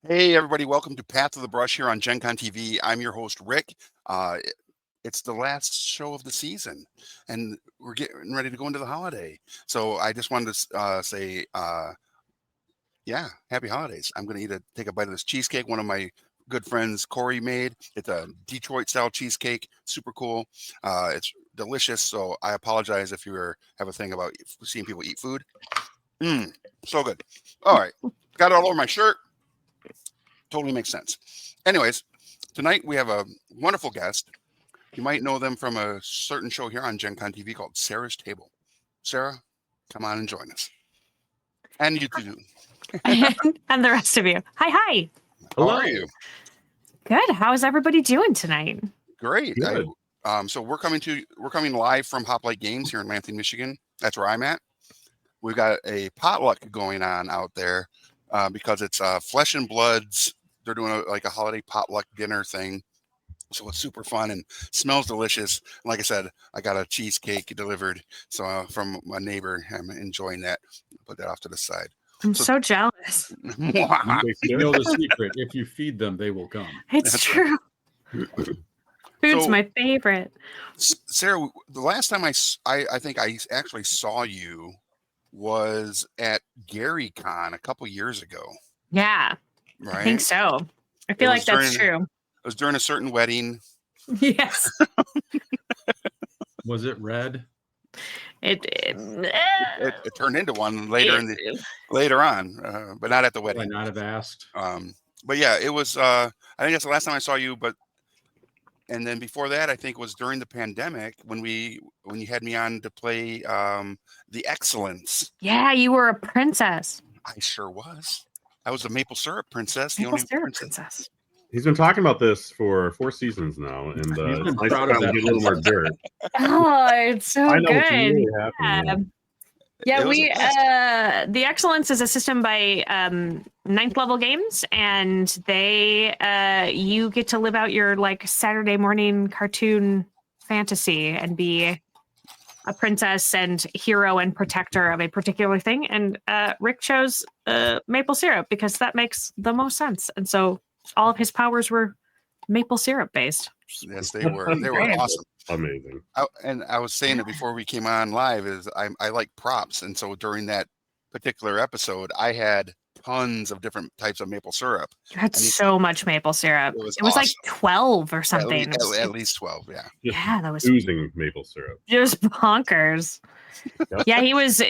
Hey, everybody, welcome to Path of the Brush here on Gen Con TV. I'm your host, Rick. It's the last show of the season, and we're getting ready to go into the holiday. So I just wanted to say, yeah, happy holidays. I'm going to take a bite of this cheesecake one of my good friends, Corey, made. It's a Detroit-style cheesecake, super cool. It's delicious, so I apologize if you have a thing about seeing people eat food. So good. All right, got it all over my shirt. Totally makes sense. Anyways, tonight we have a wonderful guest. You might know them from a certain show here on Gen Con TV called Sarah's Table. Sarah, come on and join us. And you too. And the rest of you. Hi. How are you? Good. How is everybody doing tonight? Great. So we're coming live from Hoplite Games here in Lansing, Michigan. That's where I'm at. We've got a potluck going on out there because it's Flesh and Bloods. They're doing a holiday potluck dinner thing. So it's super fun and smells delicious. Like I said, I got a cheesecake delivered from my neighbor. I'm enjoying that. Put that off to the side. I'm so jealous. You know the secret. If you feed them, they will come. That's true. Food's my favorite. Sarah, the last time I think I actually saw you was at GaryCon a couple years ago. Yeah. Right? I think so. I feel like that's true. It was during a certain wedding. Yes. Was it red? It turned into one later on, but not at the wedding. Would I not have asked? But yeah, it was. I think that's the last time I saw you. And then before that, I think was during the pandemic when you had me on to play the Excellence. Yeah, you were a princess. I sure was. I was a maple syrup princess. Maple syrup princess. He's been talking about this for 4 seasons now, and it's nice to get a little more dirt. Oh, it's so I know good. what's really happening. Yeah, the Excellence is a system by 9th level games, and you get to live out your Saturday morning cartoon fantasy and be a princess and hero and protector of a particular thing. And Rick chose maple syrup because that makes the most sense, and so all of his powers were maple syrup based. Yes, they were. They were awesome. Amazing. I was saying it before we came on live is I like props. And so during that particular episode, I had tons of different types of maple syrup. You had so much maple syrup. It was awesome. Like 12 or something. At least 12, yeah. Yeah, that was oozing maple syrup. Just bonkers. Yep. Yeah, he was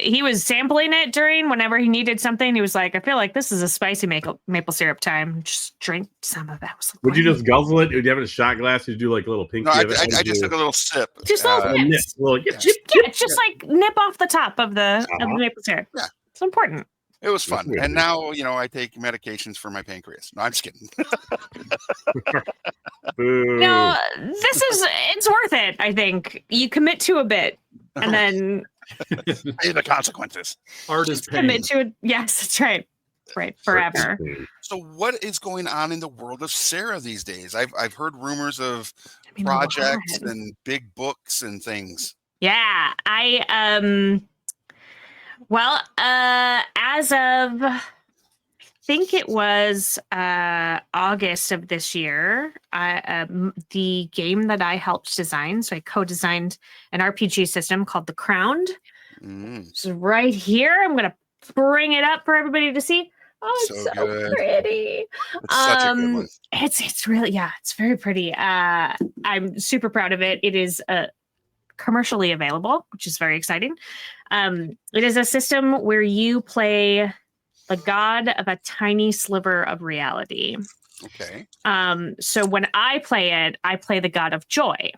sampling it whenever he needed something. He was like, I feel like this is a spicy maple syrup time. Just drink some of that. Would you just guzzle it? Would you have it in a shot glass? Would you do like a little pinky? No, I just took a little sip. Just little nips. Just like nip off the top of the maple syrup. Yeah. It's important. It was fun. And now, I take medications for my pancreas. No, I'm just kidding. It's worth it, I think. You commit to a bit and then pay the consequences. Art is pain. Commit to it. Yes, that's right. Right, forever. So what is going on in the world of Sarah these days? I've heard rumors of projects and big books and things. Yeah, as of, I think it was August of this year, the game that I helped design, so I co-designed an RPG system called The Crowned. It's right here. I'm going to bring it up for everybody to see. Oh, it's so pretty. It's such a good one. It's really, it's very pretty. I'm super proud of it. It is commercially available, which is very exciting. It is a system where you play the god of a tiny sliver of reality. Okay. So when I play it, I play the god of joy.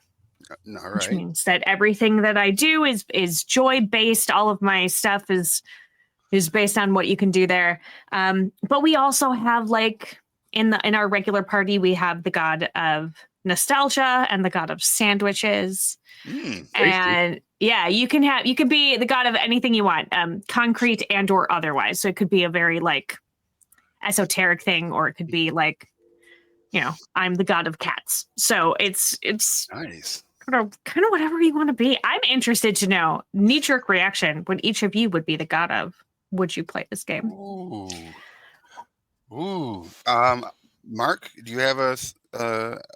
All right. Which means that everything that I do is joy based. All of my stuff is based on what you can do there. But we also have in our regular party, we have the god of nostalgia and the god of sandwiches. And you can be the god of anything you want, concrete and or otherwise. So it could be a very esoteric thing, or it could be I'm the god of cats. So it's nice. Kind of whatever you want to be. I'm interested to know knee-jerk reaction what each of you would be the god of. Would you play this game? Ooh. Ooh. Mark, do you have a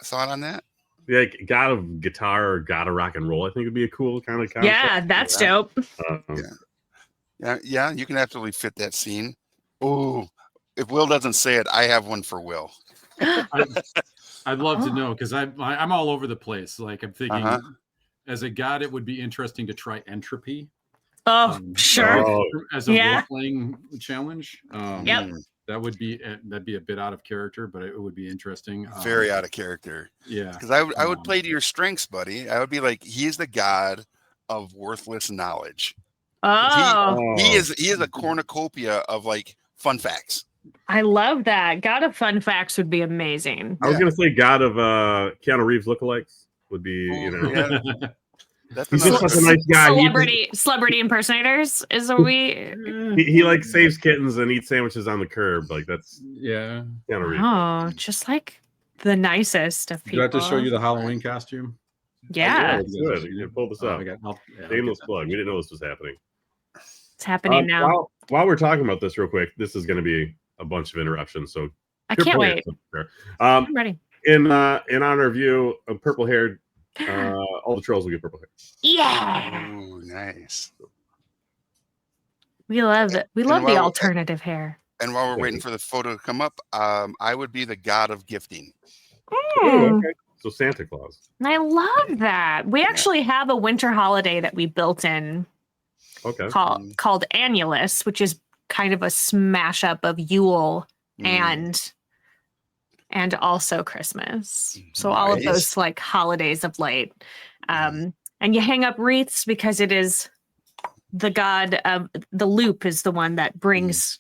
thought on that? Yeah, God of Guitar or God of Rock and Roll, I think would be a cool kind of concept. Yeah, that's dope. Yeah, you can absolutely fit that scene. Ooh, if Will doesn't say it, I have one for Will. I'd love to Oh. know because I'm all over the place. Like I'm thinking, Uh-huh. as a god, it would be interesting to try Entropy. Oh, sure. Oh, As a Yeah. role-playing challenge. Yep. Mm, That'd be a bit out of character, but it would be interesting. very out of character. Yeah. Because I would play to your strengths, buddy. I would be like, he's the god of worthless knowledge. Oh, He is a cornucopia of like fun facts. I love that. God of Fun Facts would be amazing. I was Yeah. gonna say God of Keanu Reeves lookalikes would be, you know. Yeah. That's He's another just such a nice guy. Celebrity impersonators is what we. He like saves kittens and eats sandwiches on the curb. Like that's Yeah. Keanu Reeves. Oh, just like the nicest of Do people. I have to show you the Halloween costume? Yeah, That's good. You can pull this up. Shameless plug. We didn't know this was happening. it's happening now. While we're talking about this real quick, this is going to be a bunch of interruptions. So I can't wait. I'm ready. In honor of you, purple haired, all the trolls will get purple hair. Yeah, Ooh, nice. we love it. We love the while- alternative hair. And while we're waiting for the photo to come up, I would be the god of gifting. Mm, Okay. So Santa Claus. I love that. We actually have a winter holiday that we built in Okay. called Annulus, which is kind of a smash up of Yule Mm. and also Christmas. So all of Nice. those like holidays of light. And you hang up wreaths because it is the god of the loop is the one that brings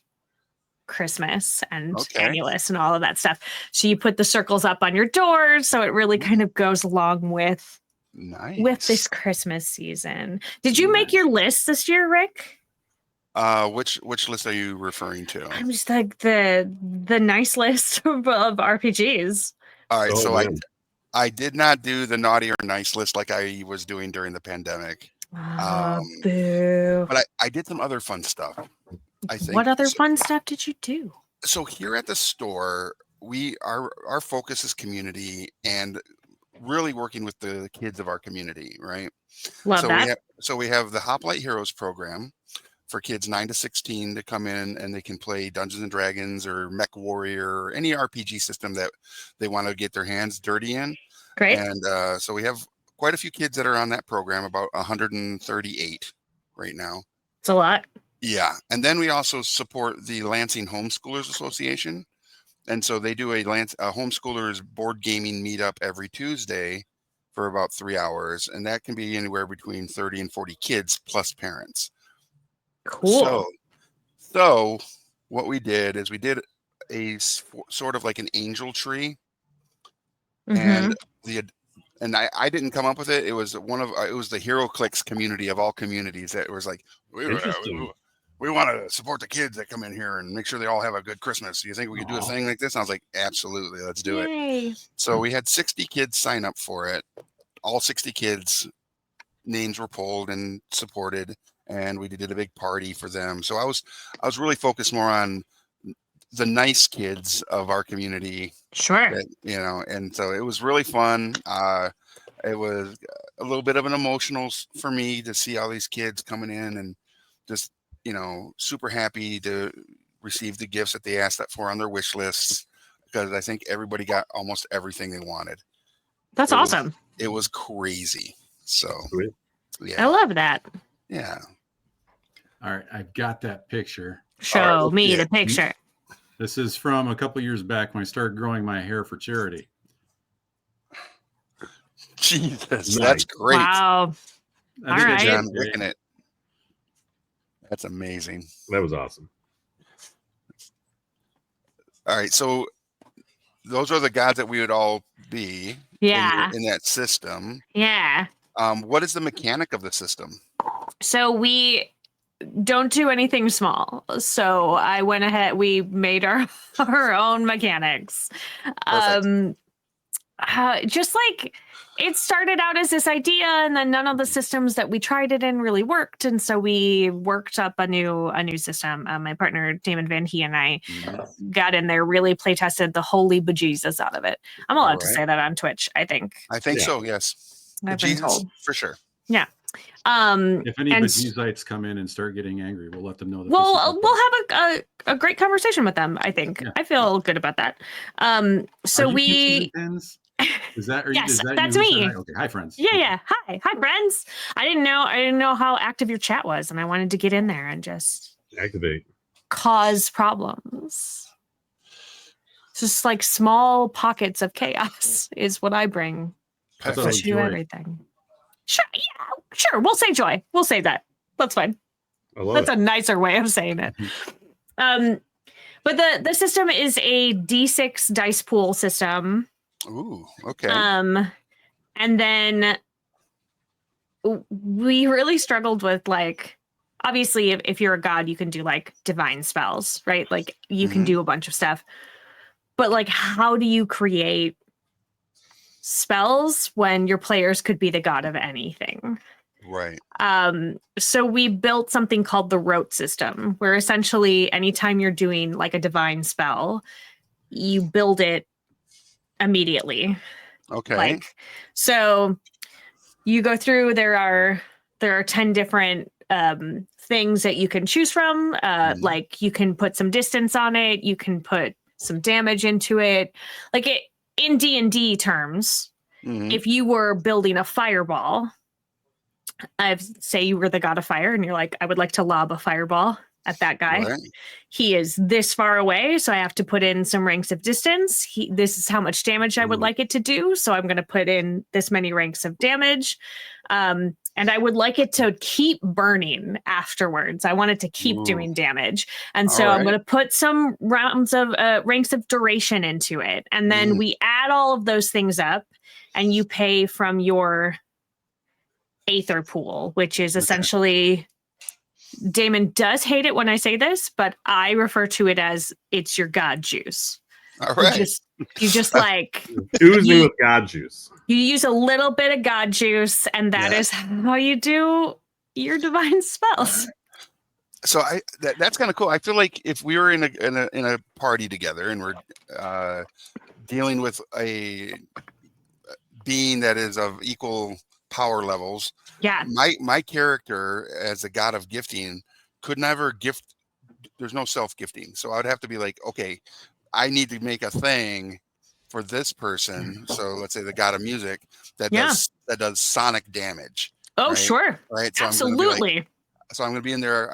Christmas and Annulus and all of that stuff. So you put the circles up on your doors, so it really kind of goes along with this Christmas season. Did you make your list this year, Rick? Which list are you referring to? I'm just like the nice list of RPGs. All right, so man. I did not do the naughty or nice list like I was doing during the pandemic. Boo. But I did some other fun stuff. I think. What other fun stuff did you do? So here at the store, our focus is community and really working with the kids of our community, right? Love that. We have the Hoplite Heroes program for kids 9 to 16 to come in and they can play Dungeons and Dragons or Mech Warrior or any RPG system that they want to get their hands dirty in. Great. And so we have quite a few kids that are on that program, about 138 right now. It's a lot. Yeah. And then we also support the Lansing Homeschoolers Association. And so they do a homeschoolers board gaming meetup every Tuesday for about 3 hours. And that can be anywhere between 30 and 40 kids plus parents. Cool. So what we did is we did a sort of like an angel tree. Mhm. And I didn't come up with it. It was it was the HeroClix community of all communities that was like, we want to support the kids that come in here and make sure they all have a good Christmas. Do you think we could do a thing like this? And I was like, absolutely, let's do it. So we had 60 kids sign up for it. All 60 kids' names were pulled and supported, and we did a big party for them. So I was really focused more on the nice kids of our community. Sure. That, and so it was really fun. It was a little bit of an emotional for me to see all these kids coming in and just, super happy to receive the gifts that they asked for on their wish lists, because I think everybody got almost everything they wanted. That's awesome. It was crazy. So, I love that. Yeah. All right, I've got that picture. Show me the picture. This is from a couple years back when I started growing my hair for charity. Jesus, that's great. Wow. I think All right. John Wicking it. That's amazing. That was awesome. All right, so those are the gods that we would all be in that system. Yeah. What is the mechanic of the system? So we don't do anything small. So I went ahead. We made our own mechanics. just like it started out as this idea, and then none of the systems that we tried it in really worked, and so we worked up a new system. My partner Damon Van He and I got in there, really play tested the holy bejesus out of it. I'm allowed to say that on Twitch, I think. I think so. Yes, I've been told for sure. Yeah. If any bejesuites come in and start getting angry, we'll let them know. That we'll have a great conversation with them. I think I feel good about that. So we. Is that yes, is that that's you? me. Okay, hi friends. Yeah. Hi friends. I didn't know how active your chat was, and I wanted to get in there and just activate, cause problems. Just like small pockets of chaos is what I bring to everything. Sure. We'll say joy. We'll say that. That's fine. That's a nicer way of saying it. But the system is a D6 dice pool system. Ooh, okay. And then we really struggled with, like, obviously if you're a god, you can do like divine spells, right? Like you can do a bunch of stuff. But like, how do you create spells when your players could be the god of anything? Right. So we built something called the rote system, where essentially anytime you're doing like a divine spell, you build it immediately. Okay. Like, so you go through, there are 10 different things that you can choose from. Like you can put some distance on it, you can put some damage into it. Like it in D&D terms, if you were building a fireball, say you were the god of fire and you're like, I would like to lob a fireball at that guy. Right. He is this far away, so I have to put in some ranks of distance. This is how much damage I would like it to do, so I'm going to put in this many ranks of damage. And I would like it to keep burning afterwards. I want it to keep doing damage. And so I'm going to put some rounds of ranks of duration into it. And then we add all of those things up, and you pay from your Aether pool, which is essentially... Damon does hate it when I say this, but I refer to it as it's your god juice. All right. You just like oozing with god juice. You use a little bit of god juice, and that is how you do your divine spells. So that's kind of cool. I feel like if we were in a party together and we're dealing with a being that is of equal power levels. Yeah. My character as a god of gifting could never gift. There's no self-gifting. So I would have to be like, okay, I need to make a thing for this person. So let's say the god of music that does sonic damage. Oh, right? sure. Right. So absolutely. I'm going to be in there.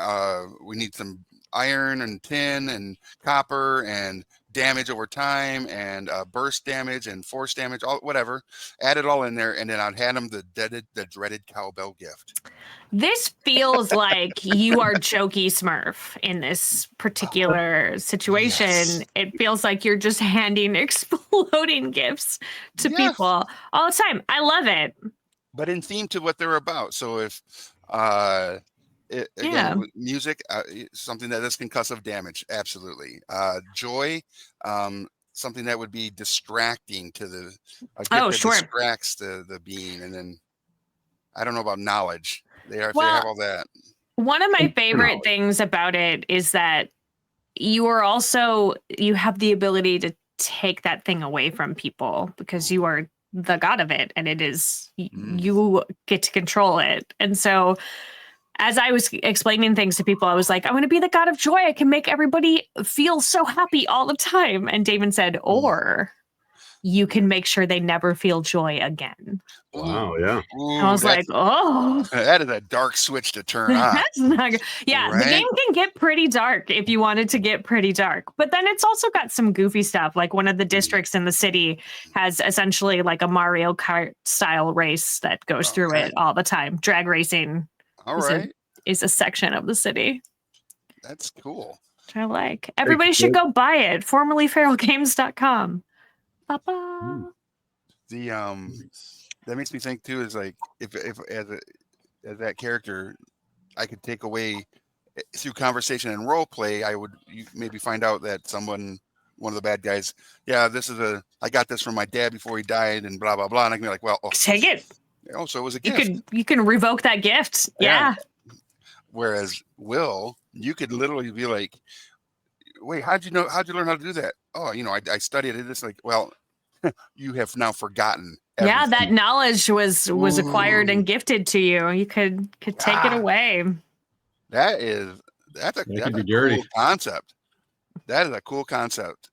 We need some iron and tin and copper and damage over time and burst damage and force damage, all whatever. Add it all in there, and then I'd hand them the dreaded cowbell gift. This feels like you are Jokey Smurf in this particular situation. Yes. It feels like you're just handing exploding gifts to people all the time. I love it. But in theme to what they're about. So if music, something that is concussive damage, absolutely. Joy, something that would be distracting to the distracts the being, and then I don't know about knowledge. They have all that. One of my favorite things about it is that you have the ability to take that thing away from people because you are the god of it, and it is you get to control it. And so as I was explaining things to people, I was like, I want to be the god of joy. I can make everybody feel so happy all the time. And Damon said, or you can make sure they never feel joy again. Wow, yeah. Ooh, I was like, oh. That is a dark switch to turn on. That's not good. Yeah, right? The game can get pretty dark if you want it to get pretty dark. But then it's also got some goofy stuff. Like one of the districts in the city has essentially like a Mario Kart style race that goes through it all the time. Drag racing. Is a section of the city. That's cool. Which I like. Everybody should go buy it. Formerly feralgames.com. The that makes me think too is like if as that character I could take away through conversation and role play, you maybe find out that someone one of the bad guys, yeah, I got this from my dad before he died, and blah blah blah, and I can be like, well, take it. Oh, so it was a gift. You can revoke that gift. Yeah. Whereas Will, you could literally be like, wait, how'd you learn how to do that? Oh, I studied it. It's like, well, you have now forgotten. Everything. Yeah, that knowledge was acquired and gifted to you. You could take it away. That's a dirty. cool concept. That is a cool concept.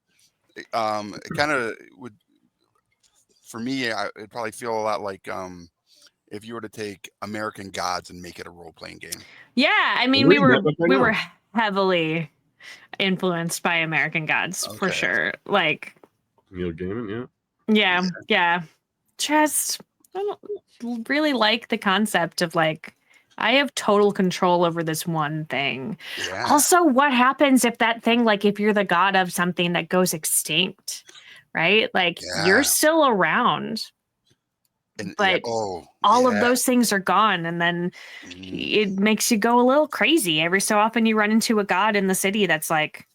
It kind of would, for me, it'd probably feel a lot like if you were to take American Gods and make it a role-playing game. Yeah, I mean, we were heavily influenced by American Gods for sure. Like Neil Gaiman, yeah. Just I don't really like the concept of like I have total control over this one thing. Yeah. Also, what happens if that thing, like if you're the god of something that goes extinct, right? Like you're still around. But all of those things are gone, and then it makes you go a little crazy. Every so often you run into a god in the city that's like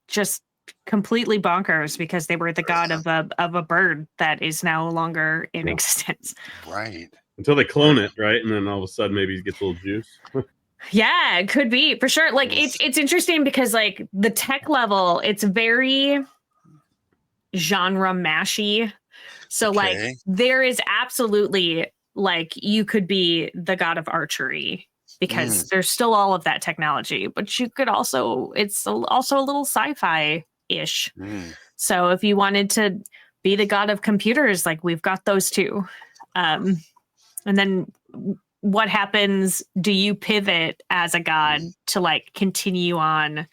just completely bonkers because they were the god of a bird that is no longer in existence. Right. Until they clone it, right? And then all of a sudden maybe he gets a little juice. Yeah, it could be for sure. Like it's interesting because like the tech level, it's very genre mashy. So like there is absolutely like you could be the god of archery because there's still all of that technology, but you could also it's also a little sci-fi-ish. So if you wanted to be the god of computers, like we've got those too. And then what happens? Do you pivot as a god to like continue on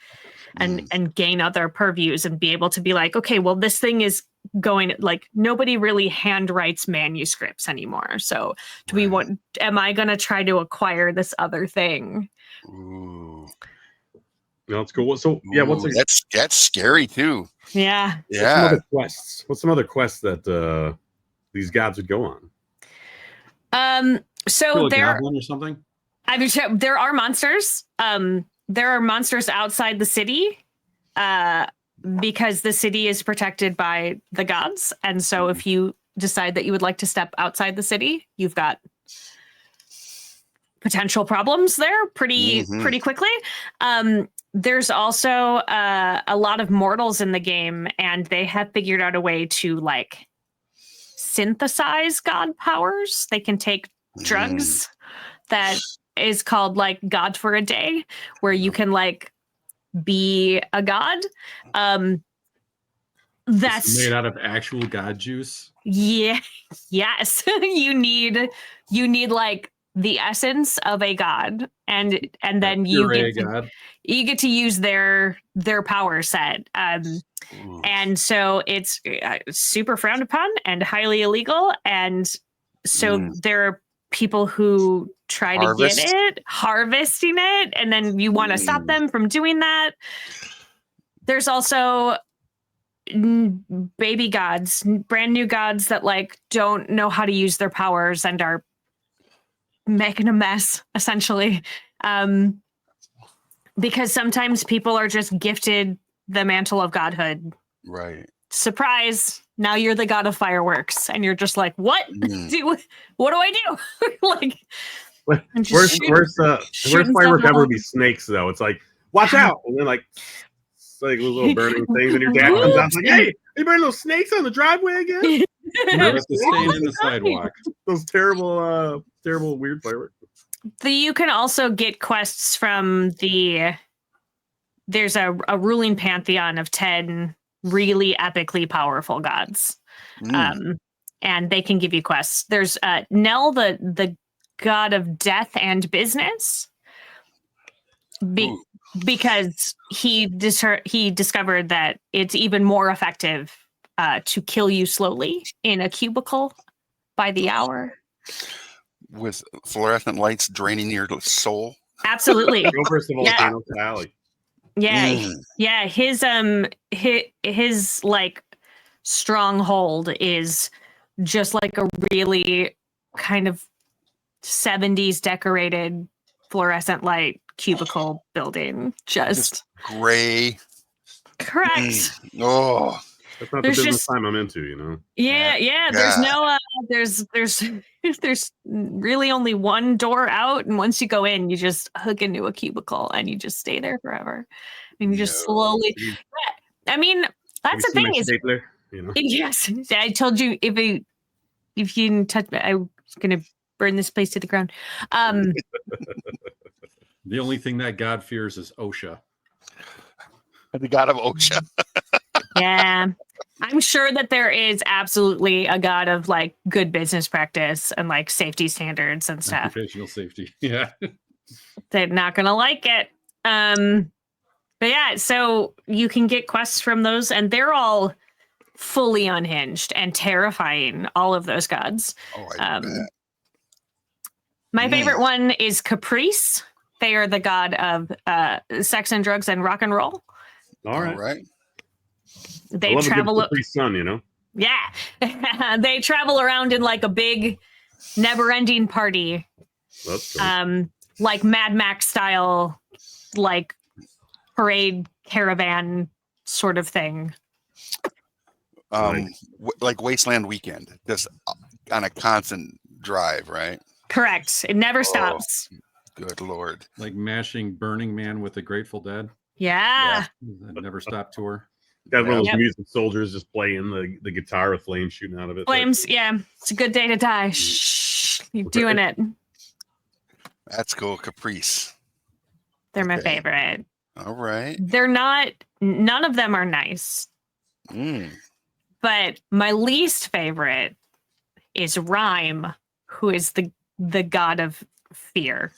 and gain other purviews and be able to be like, okay, well, this thing is going like nobody really handwrites manuscripts anymore. So am I going to try to acquire this other thing? Ooh. No, that's cool. So that's scary too. Yeah. Yeah. What's some other quests that these gods would go on? So there or something. I mean, there are monsters. There are monsters outside the city, because the city is protected by the gods, and so if you decide that you would like to step outside the city, you've got potential problems there pretty quickly. There's also a lot of mortals in the game, and they have figured out a way to like synthesize god powers. They can take drugs that is called like God for a Day, where you can like be a god. That's made out of actual god juice. Yeah. Yes. you need like the essence of a god, and then you get to use their power set. And so it's super frowned upon and highly illegal. And so there are people who try to get it, harvesting it, and then you want to stop them from doing that. There's also baby gods, brand new gods that like don't know how to use their powers and are making a mess, essentially. Because sometimes people are just gifted the mantle of godhood. Right. Surprise. Now you're the god of fireworks, and you're just like, what do I do? Like, worst firework ever would be snakes, though. It's like, watch out, and then like little burning things, and your dad comes out and like, hey, you burn those snakes on the driveway again? That's the stain in the sidewalk. Those terrible weird fireworks. You can also get quests from there's a ruling pantheon of 10 really epically powerful gods. And they can give you quests. There's Nell, the god of death and business, because he discovered that it's even more effective to kill you slowly in a cubicle by the hour. With fluorescent lights draining your soul. Absolutely. Go first of all, Volcano Valley. Yeah. His like stronghold is just like a really kind of 70s decorated fluorescent light cubicle building. Just gray. Correct. Oh, That's not There's the business just- I'm into, you know. Yeah. There's no there's really only one door out, and once you go in, you just hook into a cubicle and you just stay there forever. And you just slowly. I mean, that's the Have you seen thing my is, stapler? You know. yes, I told you if you didn't touch me, I was gonna burn this place to the ground. The only thing that God fears is OSHA. the god of OSHA. Yeah. I'm sure that there is absolutely a god of like good business practice and like safety standards and stuff. Occupational safety. Yeah. They're not gonna like it. But yeah, so you can get quests from those, and they're all fully unhinged and terrifying, all of those gods. Oh, I bet. My favorite one is Caprice. They are the god of sex and drugs and rock and roll. All right. They I love travel a good Capri Sun, you know. Yeah. They travel around in like a big never-ending party. That's cool. Like Mad Max style, like parade caravan sort of thing. Like Wasteland Weekend, just on a constant drive, right? Correct. It never stops. Good Lord. Like mashing Burning Man with the Grateful Dead. Yeah. That never stop tour. Got one of those Yep. music soldiers just playing the guitar with flames shooting out of it. Flames. Yeah. It's a good day to die. Shh. You're doing it. That's cool. Caprice. They're my Okay. favorite. All right. They're not, none of them are nice. But my least favorite is Rhyme, who is the god of fear.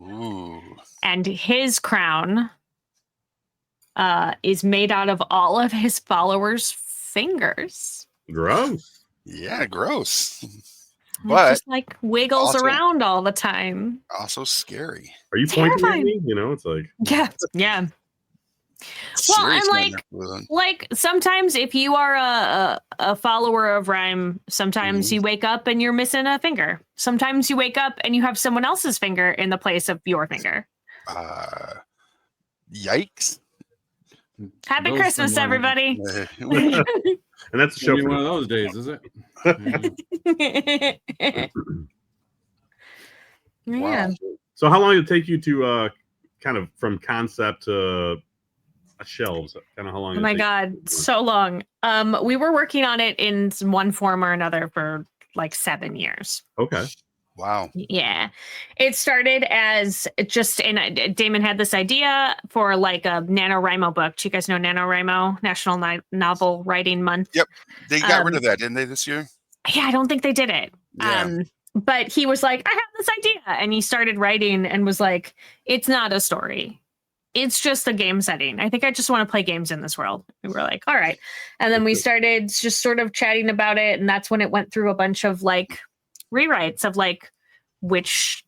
Ooh. And his crown is made out of all of his followers' fingers. Gross. Yeah, gross. It But just like wiggles also- around all the time. also scary. Are you pointing at Terrifying. me? You know, it's like Yeah. Yeah. Well, and Serious like- man with them. Like sometimes if you are a follower of Rhyme, sometimes you wake up and you're missing a finger. Sometimes you wake up and you have someone else's finger in the place of your finger. Yikes. Happy Those Christmas, someone- everybody. and that's the show Maybe for one of those days, is it? Yeah. So how long did it take you to kind of from concept to shelves? Kind of how long? Oh did it my take God, you? so long. We were working on it in one form or another for like 7 years. Okay. Wow. Yeah. It started as just, and Damon had this idea for like a NaNoWriMo book. Do you guys know NaNoWriMo, National Novel Writing Month? They got rid of that, didn't they, this year? Yeah, I don't think they did it. Yeah. But he was like, I have this idea. And he started writing and was like, it's not a story. It's just a game setting. I think I just want to play games in this world. And we're like, all right. And then we started just sort of chatting about it. And that's when it went through a bunch of like rewrites of like, which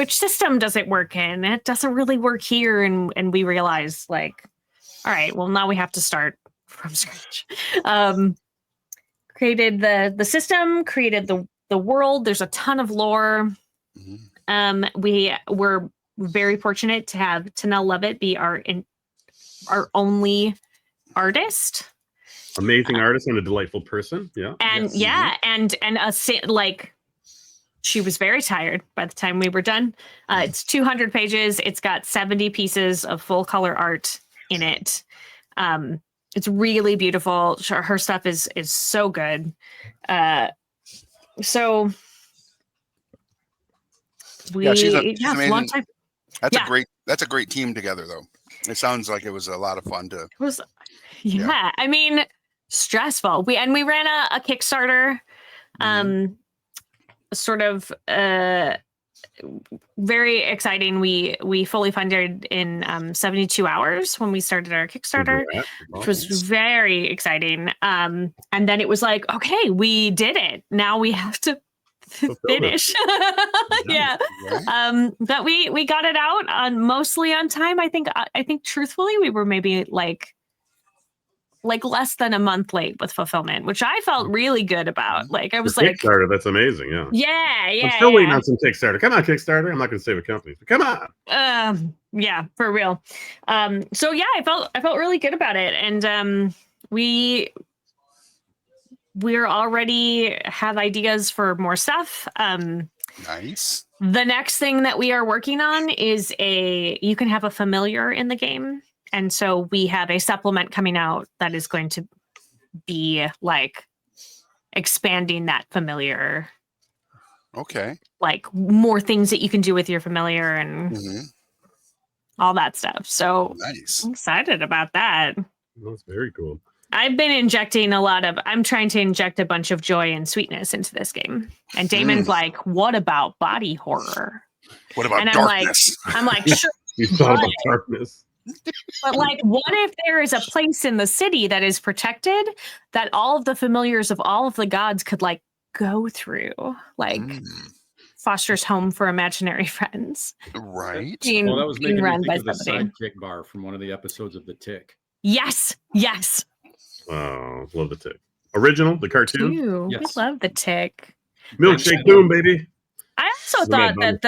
system does it work in? It doesn't really work here. And we realized like, all right, well, now we have to start from scratch. Created the system, created the world. There's a ton of lore. We were very fortunate to have Tanel Lovett be our only artist. Amazing artist and a delightful person. Yeah. And Yes. and like she was very tired by the time we were done. It's 200 pages. It's got 70 pieces of full color art in it. It's really beautiful. Her stuff is so good. So we she's long amazing. time. That's a great team together, though. It sounds like it was a lot of fun to. It was, I mean, stressful. We ran a Kickstarter, sort of very exciting. We fully funded in 72 hours when we started our Kickstarter, which was very exciting. And then it was like, okay, we did it. Now we have to finish. Yeah. But we got it out mostly on time. I think truthfully we were maybe like like less than a month late with fulfillment, which I felt really good about. Like I was For like, Kickstarter, that's amazing. Yeah. yeah. I'm still waiting on some Kickstarter. Come on, Kickstarter. I'm not going to say what companies, but come on. Yeah, for real. So yeah, I felt really good about it. And we're already have ideas for more stuff. Nice. The next thing that we are working on is you can have a familiar in the game. And so we have a supplement coming out that is going to be like expanding that familiar. Okay. Like more things that you can do with your familiar and all that stuff. So nice. I'm excited about that. That's very cool. I'm trying to inject a bunch of joy and sweetness into this game. And Damon's like, what about body horror? What about and darkness? I'm like, sure. You thought about darkness. But like, what if there is a place in the city that is protected that all of the familiars of all of the gods could like go through? Like Foster's home for imaginary friends. Right. Well, that was making me think of the sidekick bar from one of the episodes of The Tick. Yes. Oh, love The Tick. Original, the cartoon? Yes. We love The Tick. Milkshake Boom, baby. I also thought that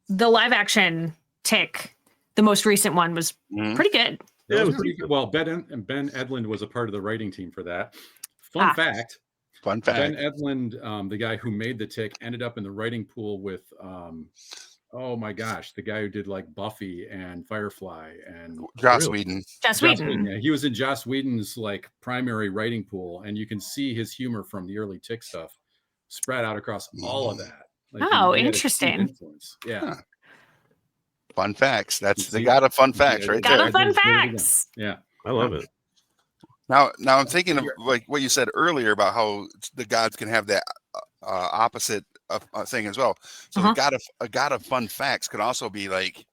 the live action Tick, the most recent one, was pretty good. Yeah, it was pretty good. Well, Ben Edlund was a part of the writing team for that. Fun fact. Ben Edlund, the guy who made The Tick, ended up in the writing pool with oh my gosh, the guy who did like Buffy and Firefly and Joss Whedon. Joss Whedon. Yeah, he was in Joss Whedon's like primary writing pool, and you can see his humor from the early Tick stuff spread out across all of that. Like, interesting. Yeah. Huh. Fun facts. That's the God of fun facts right there. God of fun facts. Yeah. I love it. Now I'm thinking of like what you said earlier about how the gods can have that opposite thing as well. So a god of fun facts could also be like,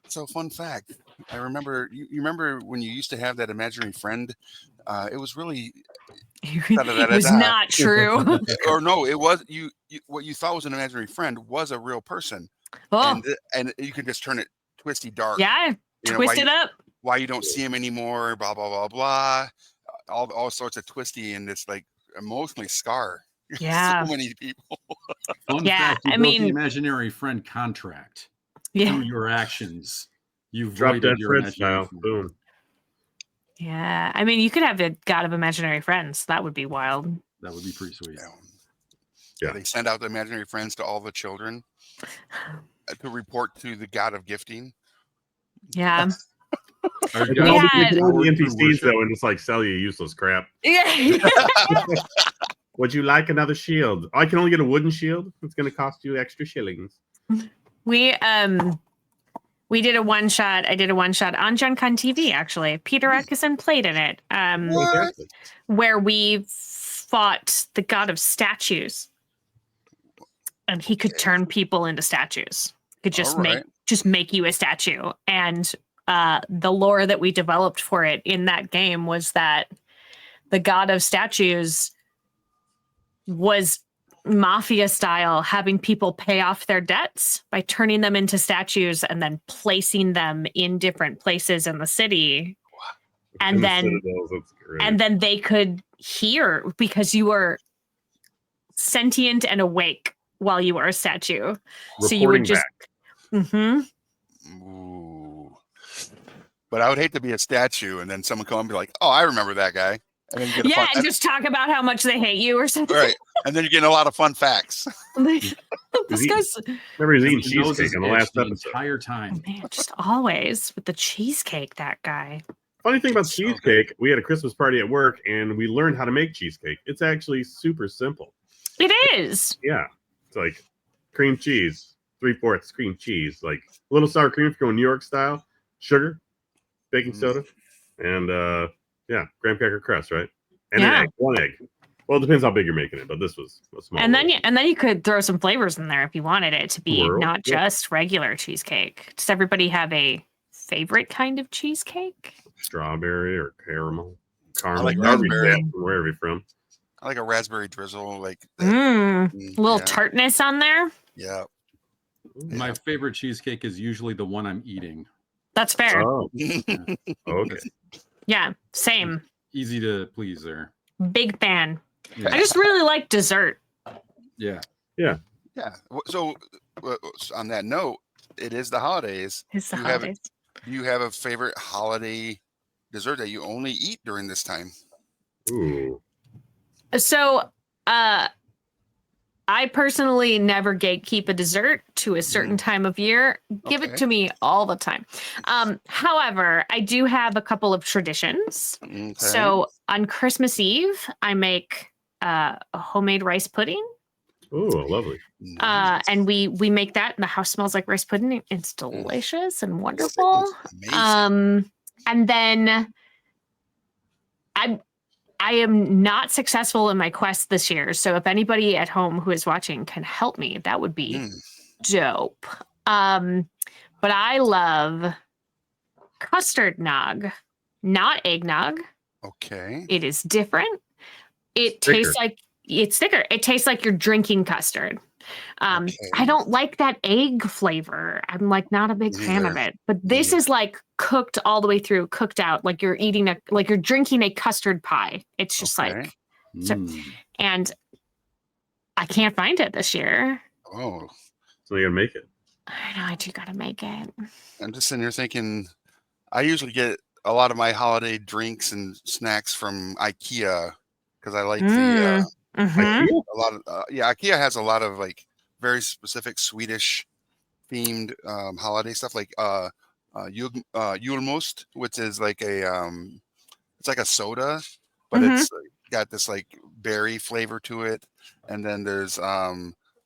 so fun fact. I remember you remember when you used to have that imaginary friend. It was really it was not true. Or no, it was you. What you thought was an imaginary friend was a real person. Oh. And you can just turn it twisty dark. Yeah, twist it up. Why you don't see him anymore? Blah blah blah blah. All sorts of twisty and this like emotionally scar. Yeah, so many people. Fun fact, you built the imaginary friend contract. Through your actions, you've dropped that your friend style. Boom. Yeah, I mean, you could have a god of imaginary friends. That would be wild. That would be pretty sweet. Yeah. They send out the imaginary friends to all the children to report to the god of gifting. Yeah. The NPCs though, and just like sell you useless crap. Yeah. Would you like another shield? I can only get a wooden shield. It's going to cost you extra shillings. We did a one shot. I did a one shot on Gen Con TV actually. Peter Eckerson played in it. Where we fought the god of statues, and he could turn people into statues. Could just make you a statue. And the lore that we developed for it in that game was that the god of statues was mafia style, having people pay off their debts by turning them into statues and then placing them in different places in the city. And then they could hear because you were sentient and awake while you were a statue. So you would just Ooh. But I would hate to be a statue and then someone come and be like, "Oh, I remember that guy." And then you get and just talk about how much they hate you or something. Right. And then you're getting a lot of fun facts. This guy's remember he's eating cheesecake in the last episode. Entire time. Man, just always with the cheesecake, that guy. Funny thing about cheesecake, we had a Christmas party at work and we learned how to make cheesecake. It's actually super simple. It is. Yeah. It's like cream cheese, 3/4 cream cheese, like a little sour cream if you're going New York style, sugar, baking soda, and graham cracker crust, right? And an egg, one egg. Well, it depends how big you're making it, but this was a small. And then you could throw some flavors in there if you wanted it to be not just regular cheesecake. Does everybody have a favorite kind of cheesecake? Strawberry or caramel, I like raspberry. Wherever you're from. I like a raspberry drizzle, like a little tartness on there. Yeah. My favorite cheesecake is usually the one I'm eating. That's fair. Oh. Okay. Yeah, same. Easy to please there. Big fan. Yeah. I just really like dessert. Yeah. Yeah. So on that note, it is the holidays. It's the Do holidays. you have a favorite holiday dessert that you only eat during this time? Ooh. So, I personally never gatekeep a dessert to a certain time of year. Give it Okay. to me all the time. However, I do have a couple of traditions. Okay. So on Christmas Eve, I make a homemade rice pudding. Oh, lovely. Nice. And we make that, and the house smells like rice pudding. It's delicious and wonderful. Sounds amazing. And then I am not successful in my quest this year. So if anybody at home who is watching can help me, that would be dope. But I love custard nog, not eggnog. Okay. It is different. It Thicker. tastes like it's thicker. It tastes like you're drinking custard. Okay. I don't like that egg flavor. I'm like not a big fan of it. But this is like cooked all the way through, cooked out, like you're you're drinking a custard pie. It's just like so, and I can't find it this year. Oh, So you gotta make it. I know I do gotta make it. I'm just sitting here thinking, I usually get a lot of my holiday drinks and snacks from IKEA because I like the Mhm. a lot of IKEA has a lot of like very specific Swedish themed holiday stuff like julmust, which is like a it's like a soda, but it's got this like berry flavor to it. And then there's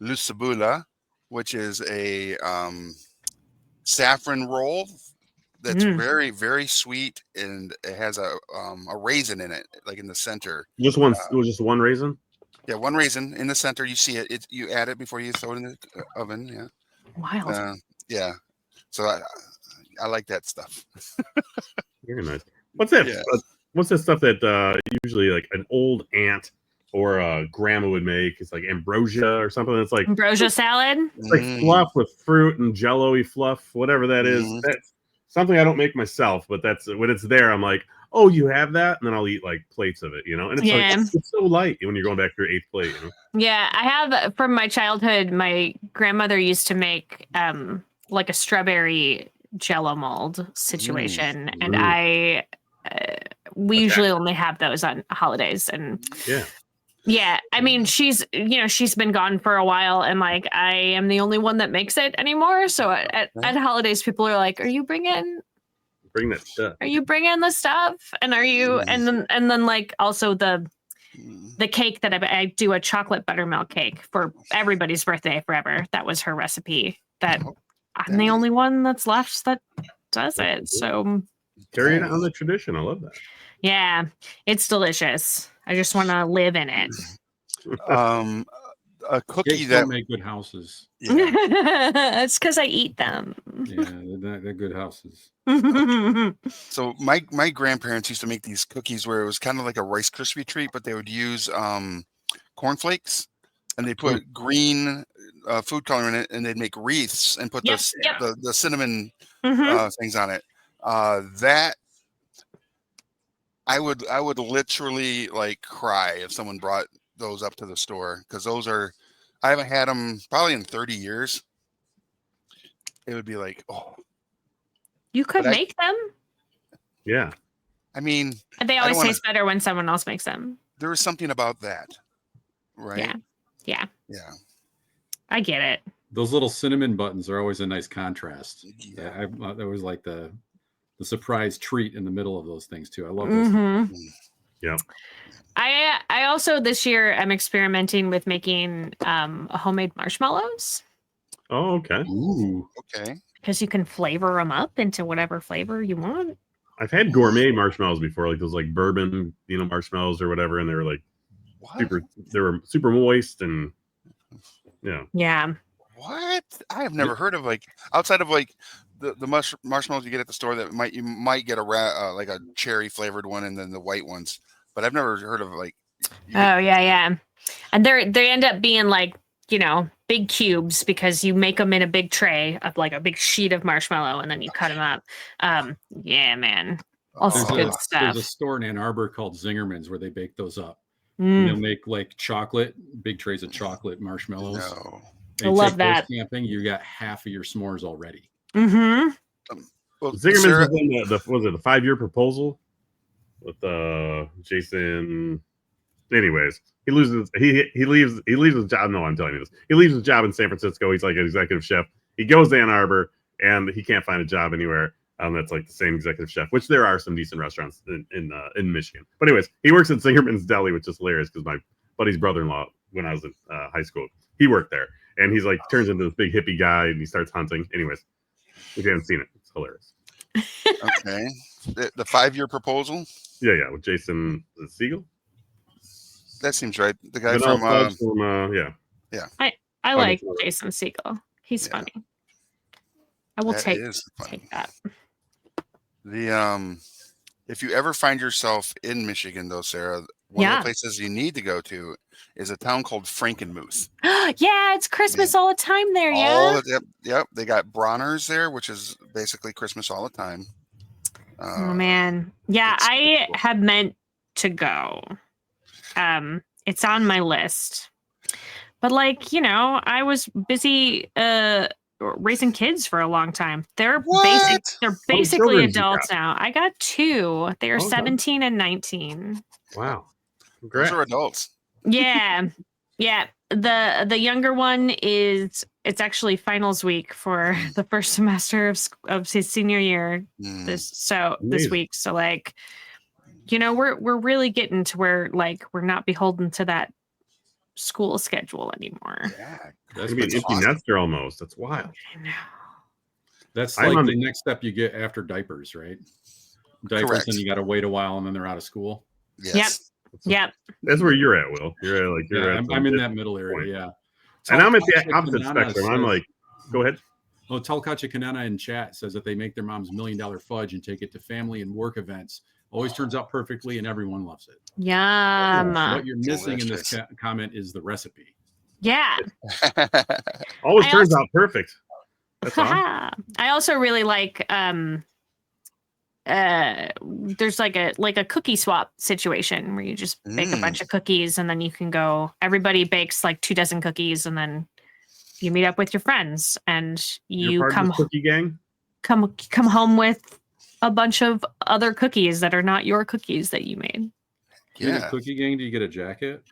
lussebulle, which is a saffron roll that's very, very sweet, and it has a raisin in it, like in the center. Just one. It was just one raisin. Yeah, one raisin in the center. You see it. You add it before you throw it in the oven. Yeah. Wild. Yeah. So I like that stuff. Very nice. What's that? Yeah. What's that stuff that usually like an old aunt or a grandma would make? It's like ambrosia or something. It's like Ambrosia salad. It's like fluff with fruit and jello-y fluff, whatever that is. That's something I don't make myself, but that's when it's there. I'm like, oh, you have that, and then I'll eat like plates of it, you know. And it's like it's so light when you're going back to your 8th plate, you know. Yeah, I have from my childhood. My grandmother used to make like a strawberry jello mold situation, and we usually only have those on holidays. And yeah, I mean, she's been gone for a while, and like I am the only one that makes it anymore. So at holidays, people are like, "Are you bringing that stuff? Are you bringing the stuff?" And are you and then like also the cake that I do a chocolate buttermilk cake for everybody's birthday forever. That was her recipe. That I'm the only one that's left that does it. So carry it on the tradition. I love that. Yeah, it's delicious. I just want to live in it. A cookie Cakes that don't make good houses. It's because I eat them. Yeah, they're good houses. So my grandparents used to make these cookies where it was kind of like a Rice Krispie treat, but they would use cornflakes, and they put green food color in it, and they'd make wreaths and put the cinnamon things on it. That I would literally like cry if someone brought those up to the store, because I haven't had them probably in 30 years. It would be like, oh. You could make them. Yeah. I mean, they always taste better when someone else makes them. There is something about that, right? Yeah. I get it. Those little cinnamon buttons are always a nice contrast. Yeah. There was like the surprise treat in the middle of those things too. I love those. Yeah. I also this year am experimenting with making homemade marshmallows. Oh, okay. Ooh. Okay. Because you can flavor them up into whatever flavor you want. I've had gourmet marshmallows before, like those like bourbon, marshmallows or whatever, and they were like super moist and yeah. What? I have never heard of like outside of like the marshmallows you get at the store that you might get like a cherry flavored one and then the white ones, but I've never heard of like. Yeah, and they end up being like big cubes because you make them in a big tray of like a big sheet of marshmallow and then you cut them up. Yeah, man. Also good There's stuff. a store in Ann Arbor called Zingerman's where they bake those up. And they'll make like chocolate, big trays of chocolate marshmallows. No. I love that. Camping, you got half of your s'mores already. Mm-hmm. Well, Zingerman's Sarah, was in was it the 5-year proposal with Jason? Anyways, he leaves his job. No, I'm telling you this. He leaves his job in San Francisco. He's like an executive chef. He goes to Ann Arbor and he can't find a job anywhere. That's like the same executive chef, which there are some decent restaurants in Michigan. But anyways, he works at Zingerman's Deli, which is hilarious because my buddy's brother-in-law, when I was in high school, he worked there, and he's like turns into this big hippie guy and he starts hunting. Anyways, if you haven't seen it, it's hilarious. okay. The 5-year proposal. Yeah, with Jason Segel. That seems right. The guy Vanilla from Fudge yeah. I like Jason Segel. He's funny. I will take that. The if you ever find yourself in Michigan, though, Sarah, one of the places you need to go to is a town called Frankenmuth. Yeah, it's Christmas all the time there. Yep. They got Bronner's there, which is basically Christmas all the time. Oh man, yeah, I have meant to go. It's on my list, but I was busy raising kids for a long time. They're basically adults now. I got 2. They are 17 and 19. Wow. Congrats. Those are adults. Yeah. The younger one it's actually finals week for the first semester of his senior year this week. So we're really getting to where we're not beholden to that school schedule anymore. Yeah, that's gonna be an empty nester almost. That's wild. I know. That's like the next step you get after diapers, right? Diapers, correct. And you got to wait a while, and then they're out of school. Yes. Yep. That's where you're at, Will. I'm in that middle area. Yeah. And I'm at the opposite spectrum. I'm like, go ahead. Oh, Talkacha Kanana in chat says that they make their mom's $1 million fudge and take it to family and work events. Always turns out perfectly, and everyone loves it. Yum. What you're missing in this comment is the recipe. Yeah. Always turns out perfect. That's awesome. I also really like there's like a cookie swap situation where you just bake a bunch of cookies and then you can go. Everybody bakes like 2 dozen cookies and then you meet up with your friends and you cookie gang. Come home with a bunch of other cookies that are not your cookies that you made. Yeah. In a cookie gang, do you get a jacket?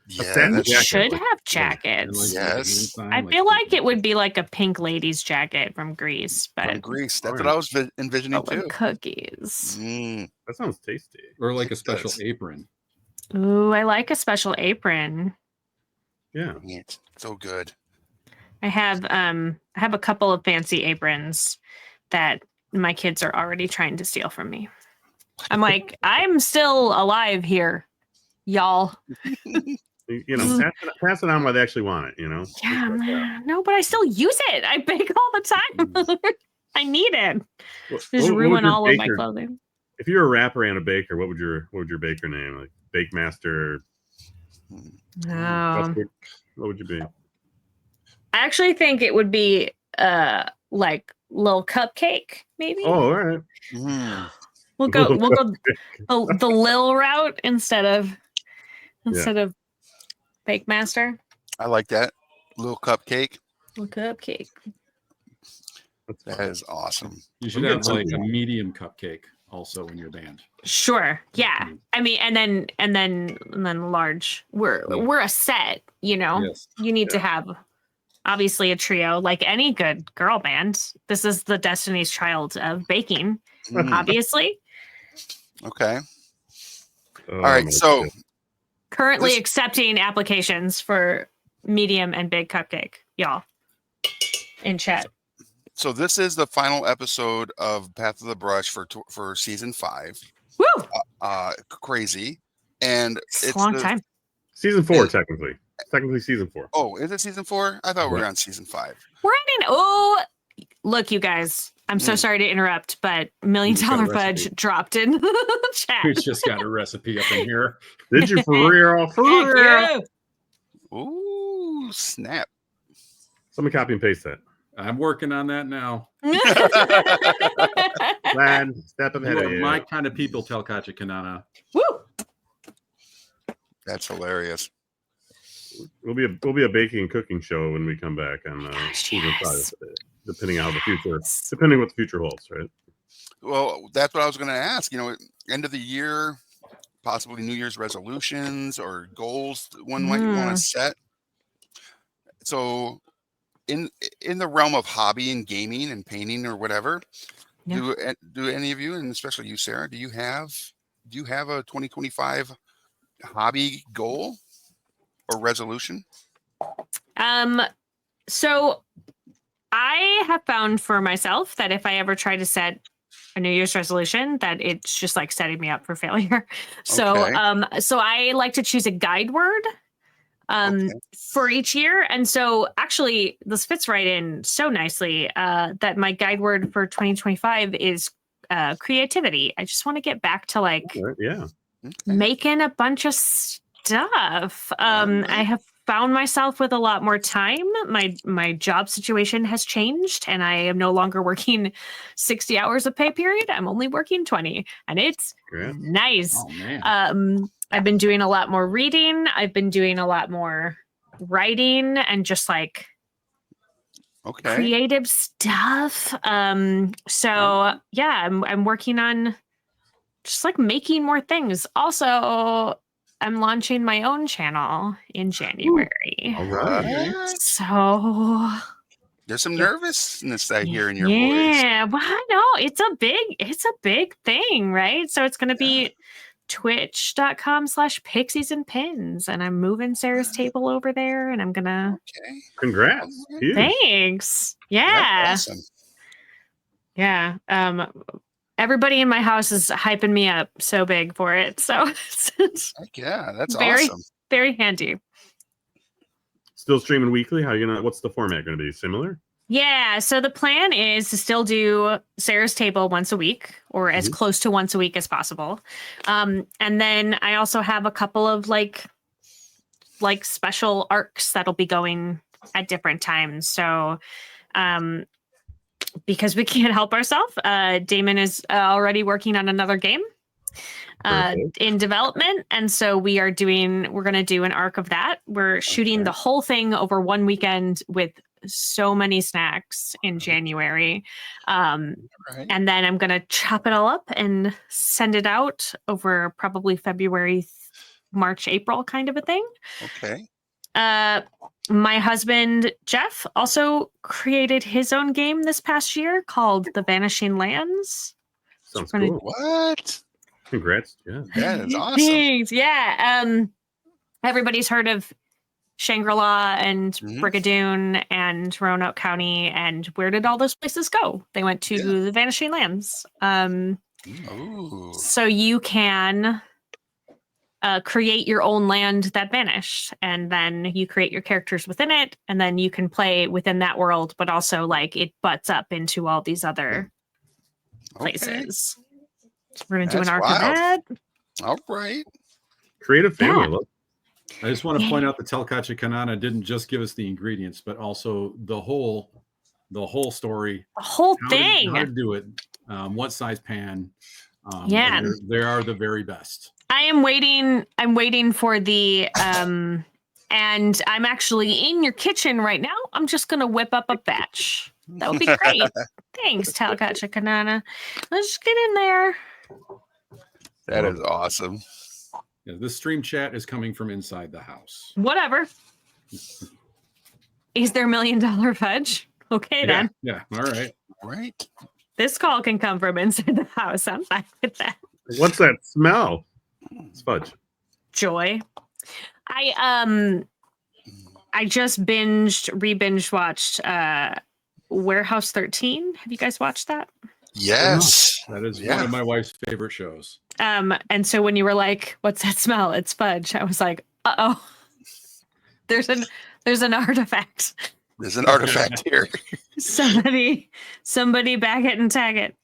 Yeah, should have jackets. Yes. I feel like it would be like a pink lady's jacket from Greece, but from Greece. That's what I was envisioning too. Cookies. That sounds tasty. Or like a special apron. Ooh, I like a special apron. Yeah. So good. I have a couple of fancy aprons that my kids are already trying to steal from me. I'm like, I'm still alive here, y'all. Pass it on while they actually want it, Yeah, no, but I still use it. I bake all the time. I need it. Just ruin all of my clothing. If you're a rapper and a baker, what would your baker name? Like Bake Master? What would you be? I actually think it would be like Lil Cupcake, maybe. Oh, all right. We'll go the Lil route instead of Bake Master. I like that. Lil Cupcake. Lil Cupcake. That is awesome. You should have like a medium cupcake also in your band. Sure. Yeah. I mean, and then large. We're a set, Yes. You need to have obviously a trio like any good girl band. This is the Destiny's Child of baking, obviously. Okay. All right. So currently accepting applications for medium and big cupcake, y'all, in chat. So this is the final episode of Path of the Brush for season 5. Woo! Crazy, and it's a long time. Season 4, technically season 4. Oh, is it season 4? I thought we were on season 5. We're look, you guys. I'm so sorry to interrupt, but $1 Million Fudge dropped in the chat. We just got a recipe up in here. Did you for real? For real? Ooh, snap! Somebody copy and paste that. I'm working on that now. Plan, step ahead You of are you. my kind of people, Telkachi Kanana. Woo! That's hilarious. We'll be a baking and cooking show when we come back on season 5, depending on how the future, depending what the future holds, right? Well, that's what I was going to ask. End of the year, possibly New Year's resolutions or goals one might want to set. So, in the realm of hobby and gaming and painting or whatever, do any of you, and especially you, Sarah, do you have a 2025 hobby goal or resolution? So I have found for myself that if I ever try to set a New Year's resolution, that it's just like setting me up for failure. So, so I like to choose a guide word for each year. And so actually this fits right in so nicely that my guide word for 2025 is creativity. I just want to get back to like making a bunch of stuff. I have found myself with a lot more time. My job situation has changed and I am no longer working 60 hours of pay period. I'm only working 20 and it's nice. Oh, man. I've been doing a lot more reading. I've been doing a lot more writing and just like creative stuff. So yeah, I'm working on just like making more things. Also, I'm launching my own channel in January. All right. So there's some nervousness I hear in your voice. Yeah, well, no, it's a big thing, right? So it's going to be twitch.com/pixies and pins, and I'm moving Sarah's table over there, and I'm gonna. Congrats! Huge. Thanks. Yeah. That's awesome. Yeah. Everybody in my house is hyping me up so big for it. So it's that's very, awesome. very handy. Still streaming weekly? What's the format going to be? Similar? Yeah, so the plan is to still do Sarah's Table once a week or as close to once a week as possible. And then I also have a couple of like special arcs that'll be going at different times. So because we can't help ourselves, Damon is already working on another game in development. And so we're going to do an arc of that. We're shooting the whole thing over one weekend with so many snacks in January. And then I'm going to chop it all up and send it out over probably February, March, April kind of a thing. Okay. My husband, Jeff, also created his own game this past year called The Vanishing Lands. Sounds cool. What? Congrats. Yeah. That is awesome. Thanks. Yeah. Everybody's heard of Shangri-La and Brigadoon and Roanoke County, and where did all those places go? They went to the Vanishing Lands. So you can create your own land that vanished, and then you create your characters within it, and then you can play within that world, but also like it butts up into all these other places. So we're gonna do an arc of that. All right. Creative family. Look. I just want to point out that Telkachi Kanana didn't just give us the ingredients, but also the whole story, the whole thing, how to do it, what size pan. They are the very best. I'm waiting for the and I'm actually in your kitchen right now. I'm just gonna whip up a batch. That would be great. Thanks, Telkachi Kanana. Let's get in there. That is awesome. Yeah, this stream chat is coming from inside the house. Whatever. Is there $1 million fudge? Okay, then. Yeah. All right. Right. This call can come from inside the house. I'm fine with that. What's that smell? It's fudge. Joy. I just re-binge watched Warehouse 13. Have you guys watched that? Yes. That is one of my wife's favorite shows. And so when you were like, what's that smell? It's fudge. I was like, uh-oh. There's an artifact. There's an artifact here. Somebody back it and tag it.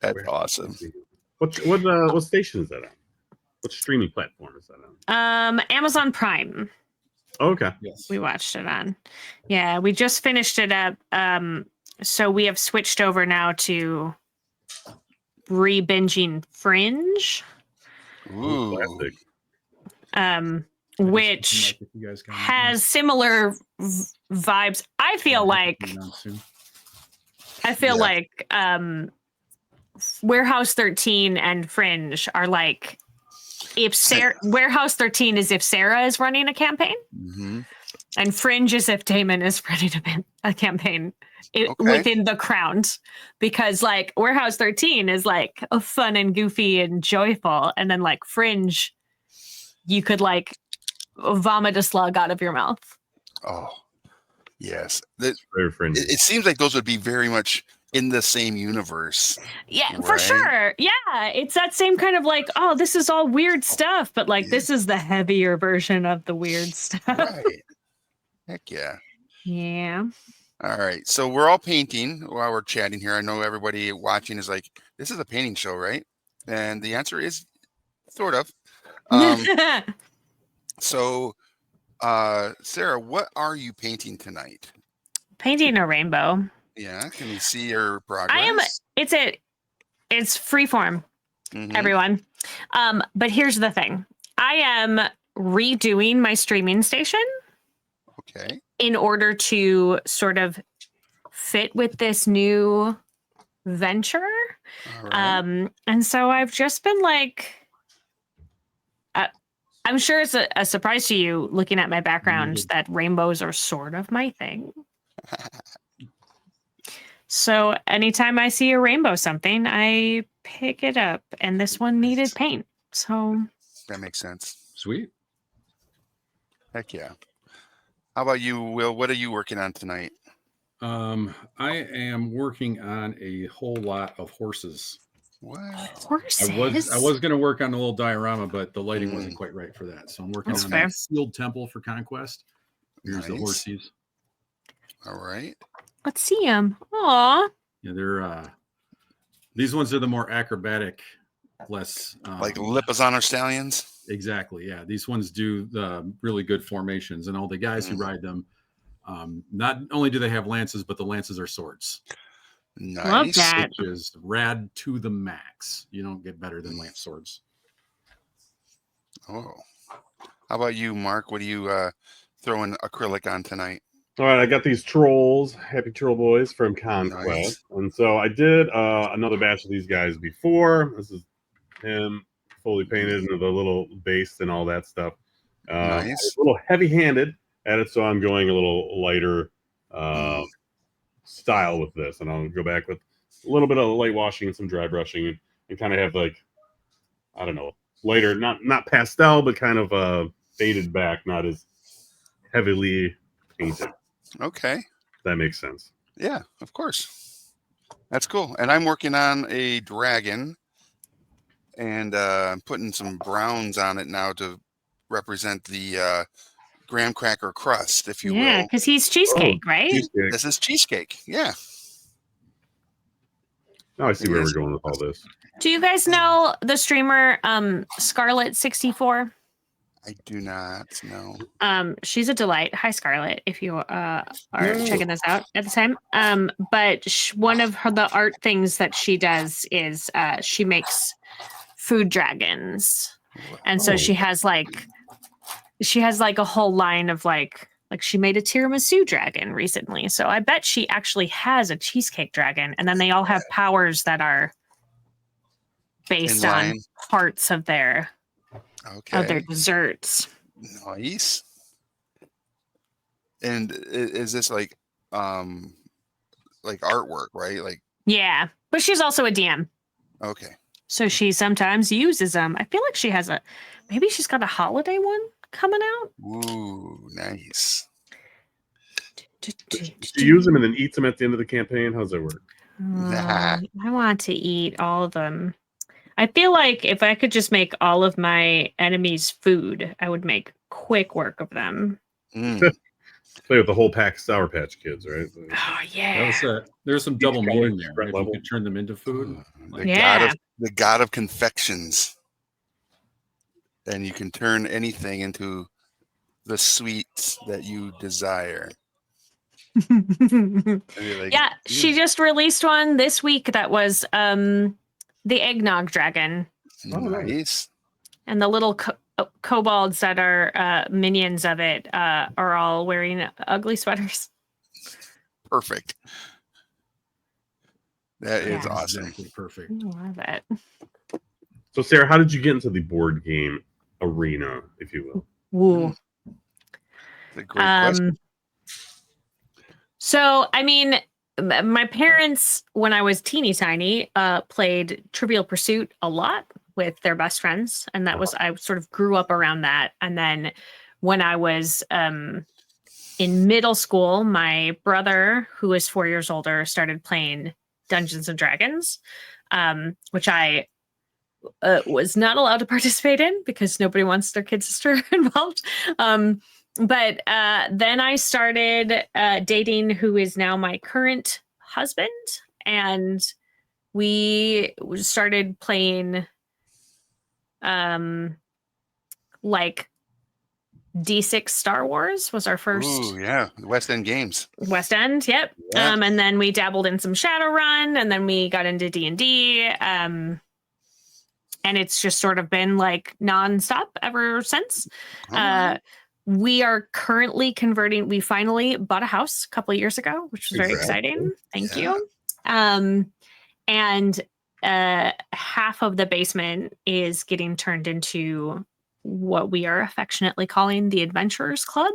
That's awesome. What station is that on? What streaming platform is that on? Amazon Prime. Okay. Yes. We watched it on. Yeah, we just finished it up. So we have switched over now to re-binging Fringe. Ooh. Classic. Which has similar vibes. I feel like Warehouse 13 and Fringe are like if Warehouse 13 is if Sarah is running a campaign, and Fringe is if Damon is running a campaign within the Crown, because like Warehouse 13 is like a fun and goofy and joyful, and then like Fringe, you could like vomit a slug out of your mouth. Oh, yes. Very friendly. It seems like those would be very much in the same universe. Yeah, right? For sure. Yeah, it's that same kind of like, oh, this is all weird stuff, but like this is the heavier version of the weird stuff. Right. Heck yeah. Yeah. All right. So we're all painting while we're chatting here. I know everybody watching is like, this is a painting show, right? And the answer is sort of. So, Sarah, what are you painting tonight? Painting a rainbow. Yeah. Can we see your progress? It's freeform, everyone. But here's the thing. I am redoing my streaming station. Okay. In order to sort of fit with this new venture. Right. And so I've just been like, I'm sure it's a surprise to you looking at my background that rainbows are sort of my thing. So anytime I see a rainbow something, I pick it up, and this one needed paint. So that makes sense. Sweet. Heck yeah. How about you, Will? What are you working on tonight? I am working on a whole lot of horses. What? Horses? I was going to work on a little diorama, but the lighting wasn't quite right for that. So I'm working on a sealed temple for conquest. Here's the horses. All right. Let's see them. Aw. Yeah, they're these ones are the more acrobatic, less like Lipizzaner stallions. Exactly. Yeah, these ones do the really good formations, and all the guys who ride them. Not only do they have lances, but the lances are swords. Nice. Love that. Which is rad to the max. You don't get better than lance swords. Oh. How about you, Mark? What are you throwing acrylic on tonight? All right, I got these trolls, Happy Troll Boys from Conquest. And so I did another batch of these guys before. This is him fully painted into the little base and all that stuff. Nice. A little heavy-handed at it, so I'm going a little lighter style with this. And I'll go back with a little bit of light washing and some dry brushing and kind of have like, I don't know, lighter, not pastel, but kind of faded back, not as heavily painted. Okay. That makes sense. Yeah, of course. That's cool. And I'm working on a dragon, and I'm putting some browns on it now to represent the graham cracker crust, if you will. Yeah, because he's cheesecake, right? Cheesecake. This is cheesecake. Yeah. Now I see where we're going with all this. Do you guys know the streamer Scarlet64? I do not know. She's a delight. Hi, Scarlet, if you are checking this out at the time. But one of the art things that she does is she makes food dragons. And so she has like a whole line of like she made a tiramisu dragon recently. So I bet she actually has a cheesecake dragon, and then they all have powers that are based on parts of their desserts. Nice. And is this like artwork, right? Like, yeah, but she's also a DM. Okay. So she sometimes uses them. I feel like she has maybe she's got a holiday one coming out. Ooh, nice. She use them and then eats them at the end of the campaign. How's that work? I want to eat all of them. I feel like if I could just make all of my enemies food, I would make quick work of them. Play with the whole pack of Sour Patch Kids, right? Oh yeah. There's some double meaning there. Right? You could turn them into food. The god of confections. And you can turn anything into the sweets that you desire. Like, yeah, she just released one this week that was the eggnog dragon. Nice. And the little kobolds that are minions of it are all wearing ugly sweaters. Perfect. That is Yeah, awesome. exactly perfect. I love it. So, Sarah, how did you get into the board game arena, if you will? Ooh. That's a great question. So, I mean, my parents, when I was teeny tiny, played Trivial Pursuit a lot with their best friends. And that was, I sort of grew up around that. And then when I was in middle school, my brother, who is 4 years older, started playing Dungeons and Dragons, which I was not allowed to participate in because nobody wants their kid sister involved. But then I started dating who is now my current husband, and we started playing like D6 Star Wars was our first. Ooh, yeah, West End Games. West End, yep. Yeah. And then we dabbled in some Shadowrun, and then we got into D&D. And it's just sort of been like nonstop ever since. We are currently converting. We finally bought a house a couple of years ago, which was very exciting. Thank you. And half of the basement is getting turned into what we are affectionately calling the Adventurers Club.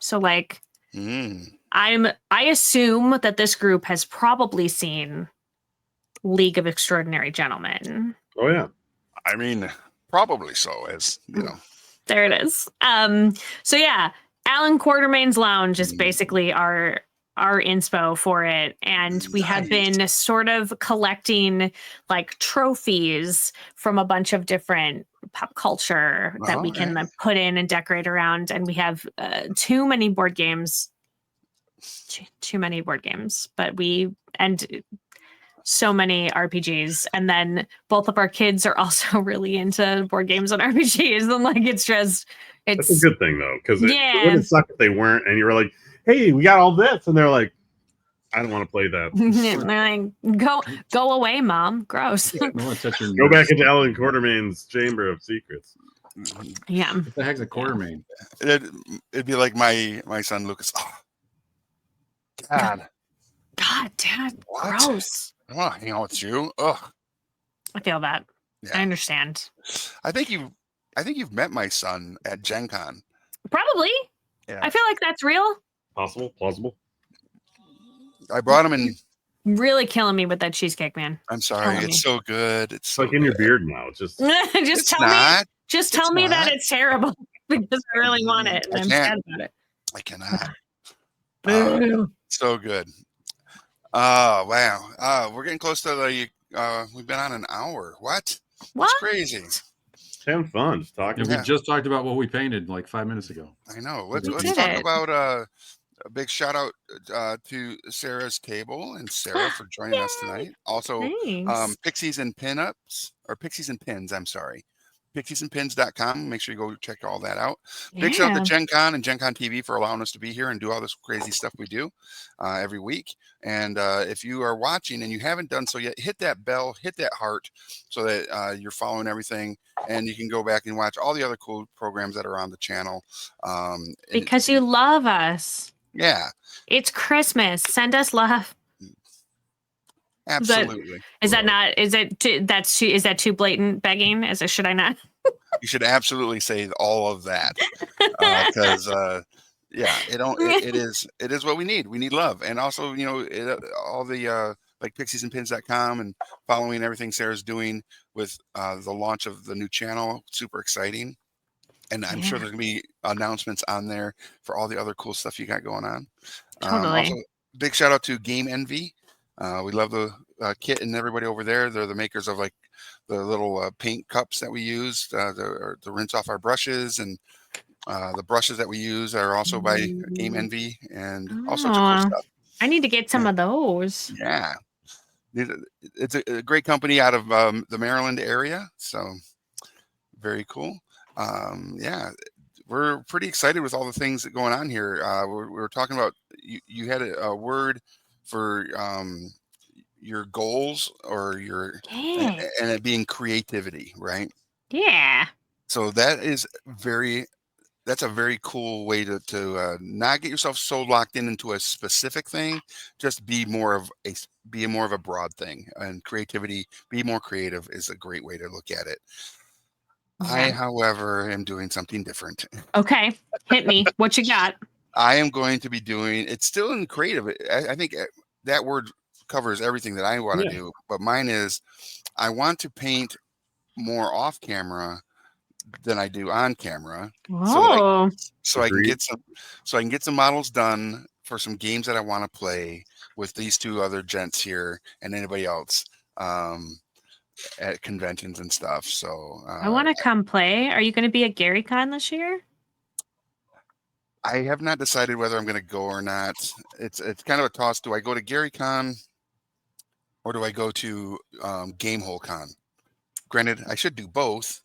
So like, I assume that this group has probably seen League of Extraordinary Gentlemen. Oh yeah. I mean, probably so, as you know. There it is. So yeah, Alan Quartermain's Lounge is basically our inspo for it, and we have been sort of collecting like trophies from a bunch of different pop culture that we can put in and decorate around, and we have too many board games, but so many RPGs, and then both of our kids are also really into board games and RPGs, and like it's that's a good thing though, because it wouldn't suck if they weren't, and you were like, hey, we got all this, and they're like, I don't want to play that. They're like, go away, Mom. Gross. Go back into Alan Quartermain's Chamber of Secrets. Yeah. What the heck's a Quartermain? It'd be like my son Lucas. Oh, God, Dad, what? Gross. I want to hang out with you. Ugh. I feel that. Yeah. I understand. I think you've met my son at Gen Con. Probably. Yeah. I feel like that's real. Plausible. I brought him in. Really killing me with that cheesecake, man. I'm sorry. It's so good. It's so like in your beard now. Just tell me that it's terrible because I really want it. And I'm sad about it. I cannot. So good. Oh, wow. We're getting close to we've been on an hour. What? That's crazy. It's having fun. Just talking. We just talked about what we painted like 5 minutes ago. I know. Let's talk about a big shout out to Sarah's Table and Sarah for joining us tonight. Also, Pixies and Pinups, or Pixies and Pins, I'm sorry. pixiesandpins.com. Make sure you go check all that out. Big shout out to Gen Con and Gen Con TV for allowing us to be here and do all this crazy stuff we do every week. And if you are watching and you haven't done so yet, hit that bell, hit that heart so that you're following everything. And you can go back and watch all the other cool programs that are on the channel. Because you love us. Yeah. It's Christmas. Send us love. Absolutely. Is that too blatant begging? Should I not? You should absolutely say all of that. Because it is what we need. We need love. And also, all the like pixiesandpins.com and following everything Sarah's doing with the launch of the new channel. Super exciting. And I'm sure there's gonna be announcements on there for all the other cool stuff you got going on. Totally. Also, big shout out to Game Envy. We love the Kit and everybody over there. They're the makers of like the little paint cups that we use to rinse off our brushes, and the brushes that we use are also by Game Envy and all sorts of cool stuff. I need to get some of those. Yeah, it's a great company out of the Maryland area, so very cool. We're we're pretty excited with all the things that going on here. We're talking about you had a word for your goals or your and it being creativity, right? Yeah. So that's a very cool way to not get yourself so locked into a specific thing. Just be more of a broad thing, and creativity. Be more creative is a great way to look at it. I, however, am doing something different. Okay, hit me. What you got? I am going to be doing. It's still in creative. I think that word covers everything that I want to do. But mine is, I want to paint more off camera than I do on camera. Oh, so I can get some models done for some games that I want to play with these two other gents here and anybody else at conventions and stuff. So I want to come play. Are you going to be at GaryCon this year? I have not decided whether I'm going to go or not. It's kind of a toss. Do I go to GaryCon or do I go to GameholeCon? Granted, I should do both.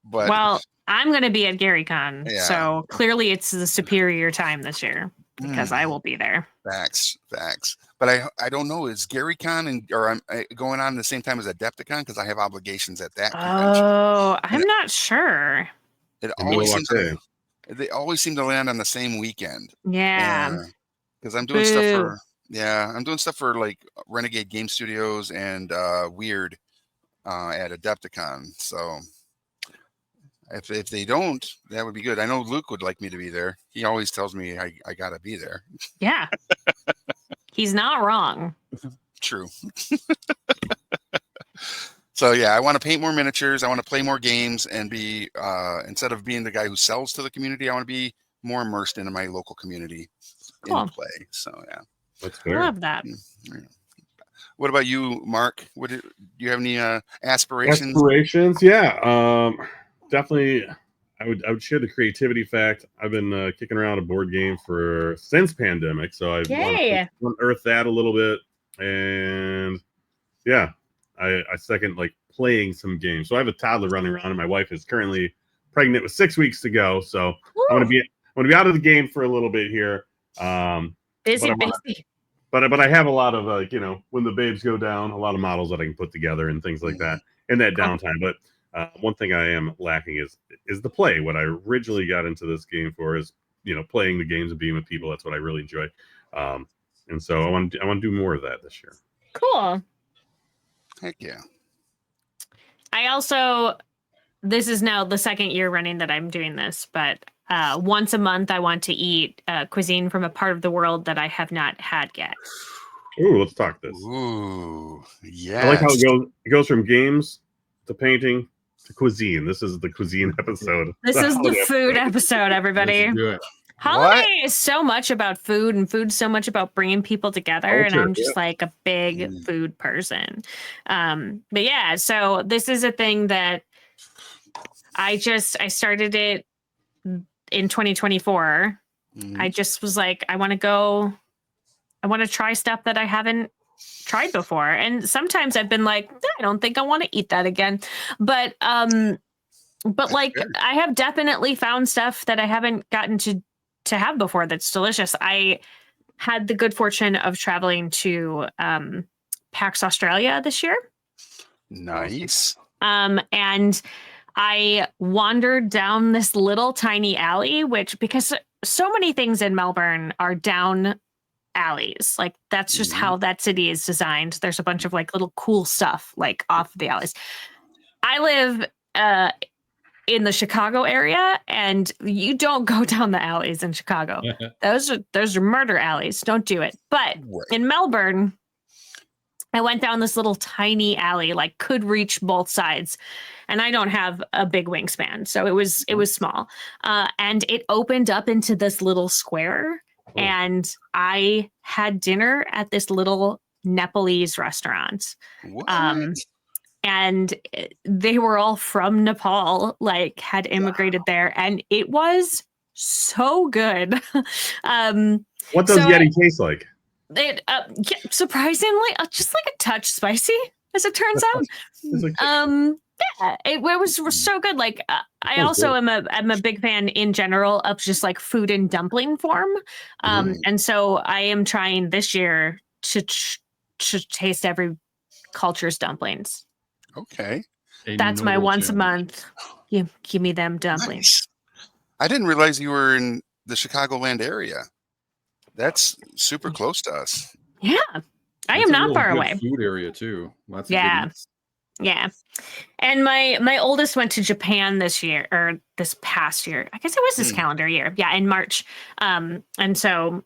But well, I'm going to be at GaryCon, so clearly it's the superior time this year because I will be there. Facts. But I don't know. Is GaryCon or I'm going on the same time as Adepticon because I have obligations at that convention. Oh, I'm not sure. They always seem to land on the same weekend. Yeah. Because I'm doing stuff for like Renegade Game Studios and Weird at Adepticon. So if they don't, that would be good. I know Luke would like me to be there. He always tells me I gotta be there. Yeah. He's not wrong. True. So I want to paint more miniatures. I want to play more games and be instead of being the guy who sells to the community, I want to be more immersed into my local community in play. So that's fair. I love that. What about you, Mark? Do you have any aspirations? Definitely. I would share the creativity fact. I've been kicking around a board game since pandemic, so I want to unearth that a little bit. And I second like playing some games. So I have a toddler running around, and my wife is currently pregnant with 6 weeks to go. So I want to be out of the game for a little bit here. Busy. But I have a lot of when the babes go down, a lot of models that I can put together and things like that in that downtime. But one thing I am lacking is the play. What I originally got into this game for is playing the games and being with people. That's what I really enjoy. And so I want to do more of that this year. Cool. Heck yeah. This is now the second year running that I'm doing this, but once a month I want to eat cuisine from a part of the world that I have not had yet. Ooh, let's talk this. Ooh, yeah. I like how it goes from games to painting to cuisine. This is the cuisine episode. This is the food episode, everybody. Holiday is so much about food, and food's so much about bringing people together. And I'm just like a big food person. But so this is a thing that I started it in 2024. I just was like, I want to try stuff that I haven't tried before. And sometimes I've been like, I don't think I want to eat that again. But like I have definitely found stuff that I haven't gotten to have before that's delicious. I had the good fortune of traveling to PAX Australia this year. Nice. And I wandered down this little tiny alley, because so many things in Melbourne are down alleys. Like that's just how that city is designed. There's a bunch of like little cool stuff like off the alleys. I live in the Chicago area, and you don't go down the alleys in Chicago. Those are murder alleys. Don't do it. But in Melbourne, I went down this little tiny alley, like could reach both sides. And I don't have a big wingspan, so it was small. And it opened up into this little square. And I had dinner at this little Nepalese restaurant. And they were all from Nepal, like had immigrated there. And it was so good. What does Yeti taste like? It surprisingly, just like a touch spicy, as it turns out. Yeah, it was so good. Like I Sounds also good. am a big fan in general of just like food in dumpling form. And so I am trying this year to taste every culture's dumplings. Okay. A That's my noble once a challenge. month. You give me them dumplings. Nice. I didn't realize you were in the Chicagoland area. That's super close to us. Yeah, I It's am a not real far good away. food area too. Lots of Yeah. good eats. Yeah. And my oldest went to Japan this year or this past year. I guess it was this Hmm. calendar year. Yeah, in March. And so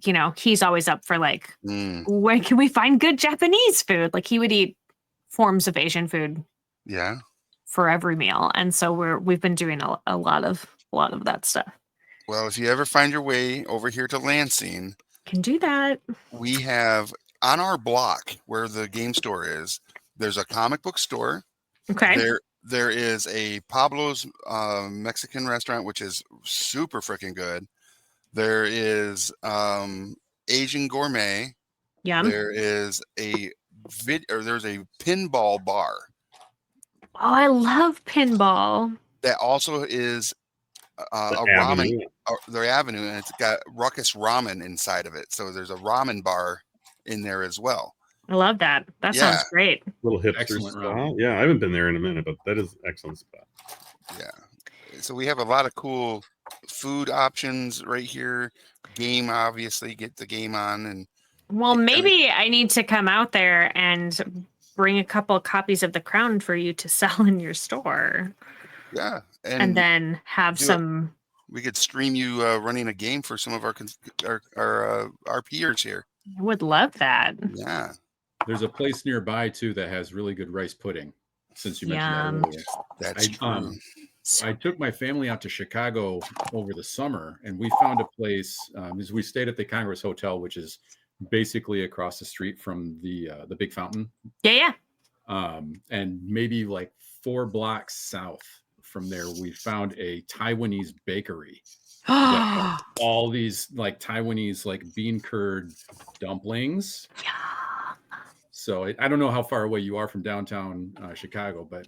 you know, he's always up for like Mm. where can we find good Japanese food? Like he would eat forms of Asian food Yeah. for every meal. And so we've been doing a lot of that stuff. Well, if you ever find your way over here to Lansing, Can do that. we have on our block where the game store is, there's a comic book store. Okay. There is a Pablo's Mexican restaurant, which is super freaking good. There is Asian Gourmet. Yum. There is there's a pinball bar Oh, I love pinball. that also is The a ramen, Avenue. the Avenue, and it's got Ruckus Ramen inside of it. So there's a ramen bar in there as well. I love that. That Yeah. sounds great. Little hipster Excellent spot. ramen. Yeah, I haven't been there in a minute, but that is excellent spot. Yeah. So we have a lot of cool food options right here. Game, obviously, get the game on. And Well, maybe I need to come out there and bring a couple copies of The Crown for you to sell in your store. yeah. And then have do it. some. We could stream you running a game for some of our RPers here. I would love that. Yeah. There's a place nearby too that has really good rice pudding. Since you mentioned Yum. that earlier, That's true. I took my family out to Chicago over the summer, and we found a place. As we stayed at the Congress Hotel, which is basically across the street from the big fountain. Yeah. And maybe like 4 blocks south from there, we found a Taiwanese bakery. Yeah. All these like Taiwanese like bean curd dumplings. So I don't know how far away you are from downtown Chicago, but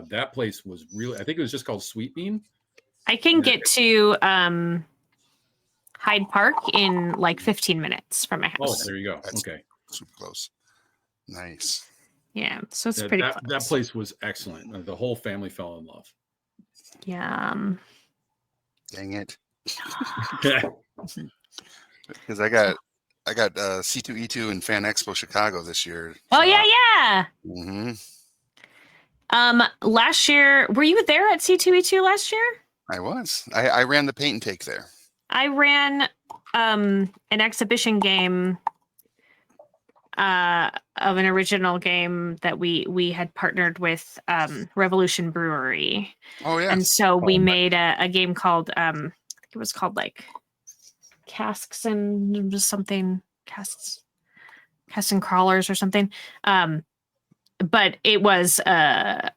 that place was really, I think it was just called Sweet Bean. I can get to Hyde Park in like 15 minutes from my Oh, house. there you go. That's Okay. super close. Nice. Yeah, so it's That, pretty that, close. that place was excellent. The whole family fell in love. Yum. Dang it. Yeah. Because I got C2E2 and Fan Expo Chicago this year. Oh yeah. Hmm. Last year, were you there at C2E2 last year? I was. I ran the paint and take there. I ran an exhibition game of an original game that we had partnered with Revolution Brewery. Oh yeah. And so we made a game called I think it was called like Casks and something, Casks and Crawlers or something. But it was a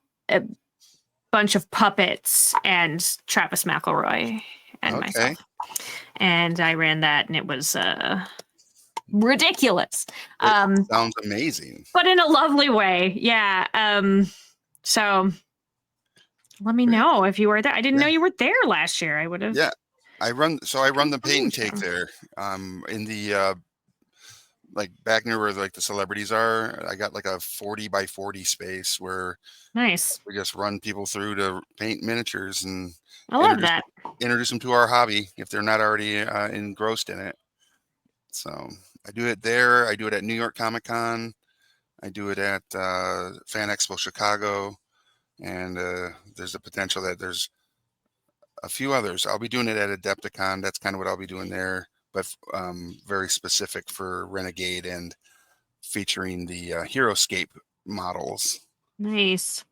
bunch of puppets and Travis McElroy and myself. And I ran that, and it was ridiculous. Sounds amazing. But in a lovely way. Yeah. So let me know if you were there. I didn't know you were there last year. I would have. Yeah. I run the paint and take there. In the like back near where like the celebrities are. I got like a 40 by 40 space where Nice. we just run people through to paint miniatures and I love that. introduce them to our hobby if they're not already engrossed in it. So I do it there. I do it at New York Comic Con. I do it at Fan Expo Chicago. And there's a potential that there's a few others. I'll be doing it at Adepticon. That's kind of what I'll be doing there, but very specific for Renegade and featuring the Heroscape models. Nice.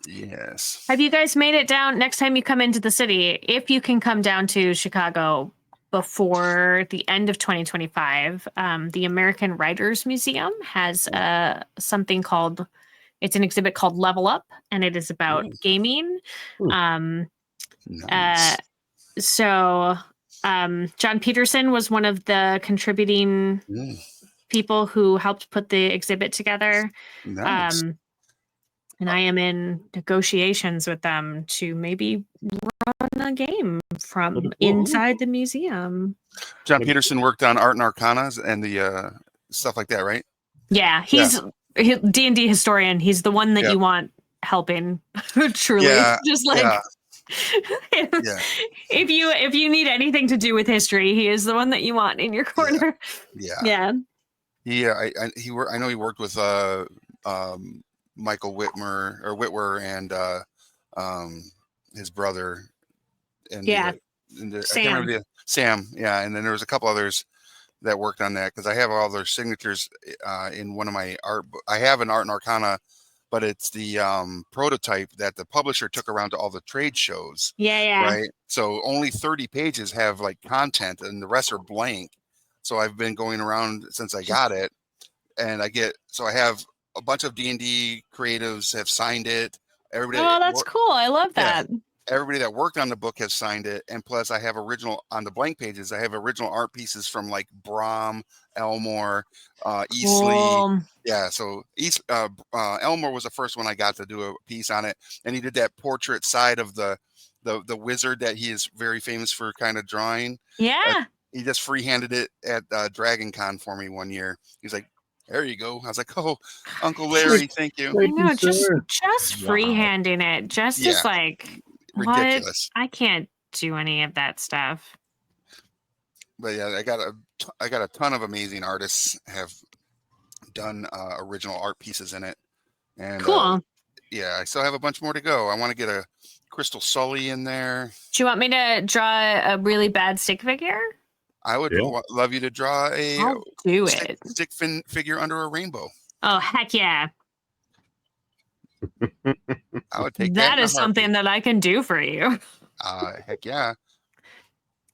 Yes. Have you guys made it down next time you come into the city? If you can come down to Chicago before the end of 2025, the American Writers Museum has something called, it's an exhibit called Level Up, and it is about gaming. Nice. So John Peterson was one of the contributing people who helped put the exhibit together. Nice. And I am in negotiations with them to maybe run a game from inside the museum. John Peterson worked on Art and Arcana and the stuff like that, right? Yeah, he's D&D historian. He's the one that you want helping. Truly, just like if you need anything to do with history, he is the one that you want in your corner. Yeah. I know he worked with Michael Whitwer and his brother. And Sam. Sam. Yeah, and then there was a couple others that worked on that because I have all their signatures in one of my art. I have an Art and Arcana, but it's the prototype that the publisher took around to all the trade shows. Yeah. Right. So only 30 pages have like content, and the rest are blank. So I've been going around since I got it, and I have a bunch of D&D creatives have signed it. Everybody. Oh, that's cool. I love that. Everybody that worked on the book has signed it, and plus I have on the blank pages. I have original art pieces from like Brom, Elmore, Eastleigh. Yeah, so Elmore was the first one I got to do a piece on it, and he did that portrait side of the wizard that he is very famous for kind of drawing. Yeah, he just freehanded it at Dragon Con for me one year. He's like, "There you go." I was like, "Oh, Uncle Larry, thank you." I know, just freehanding it, just as like. Ridiculous. What? I can't do any of that stuff. But yeah, I got a ton of amazing artists have done original art pieces in it. And cool. I still have a bunch more to go. I want to get a Crystal Sully in there. Do you want me to draw a really bad stick figure? I would love you to draw I'll do it. Stick figure under a rainbow. Oh, heck yeah. I would take that is something that I can do for you. Heck yeah.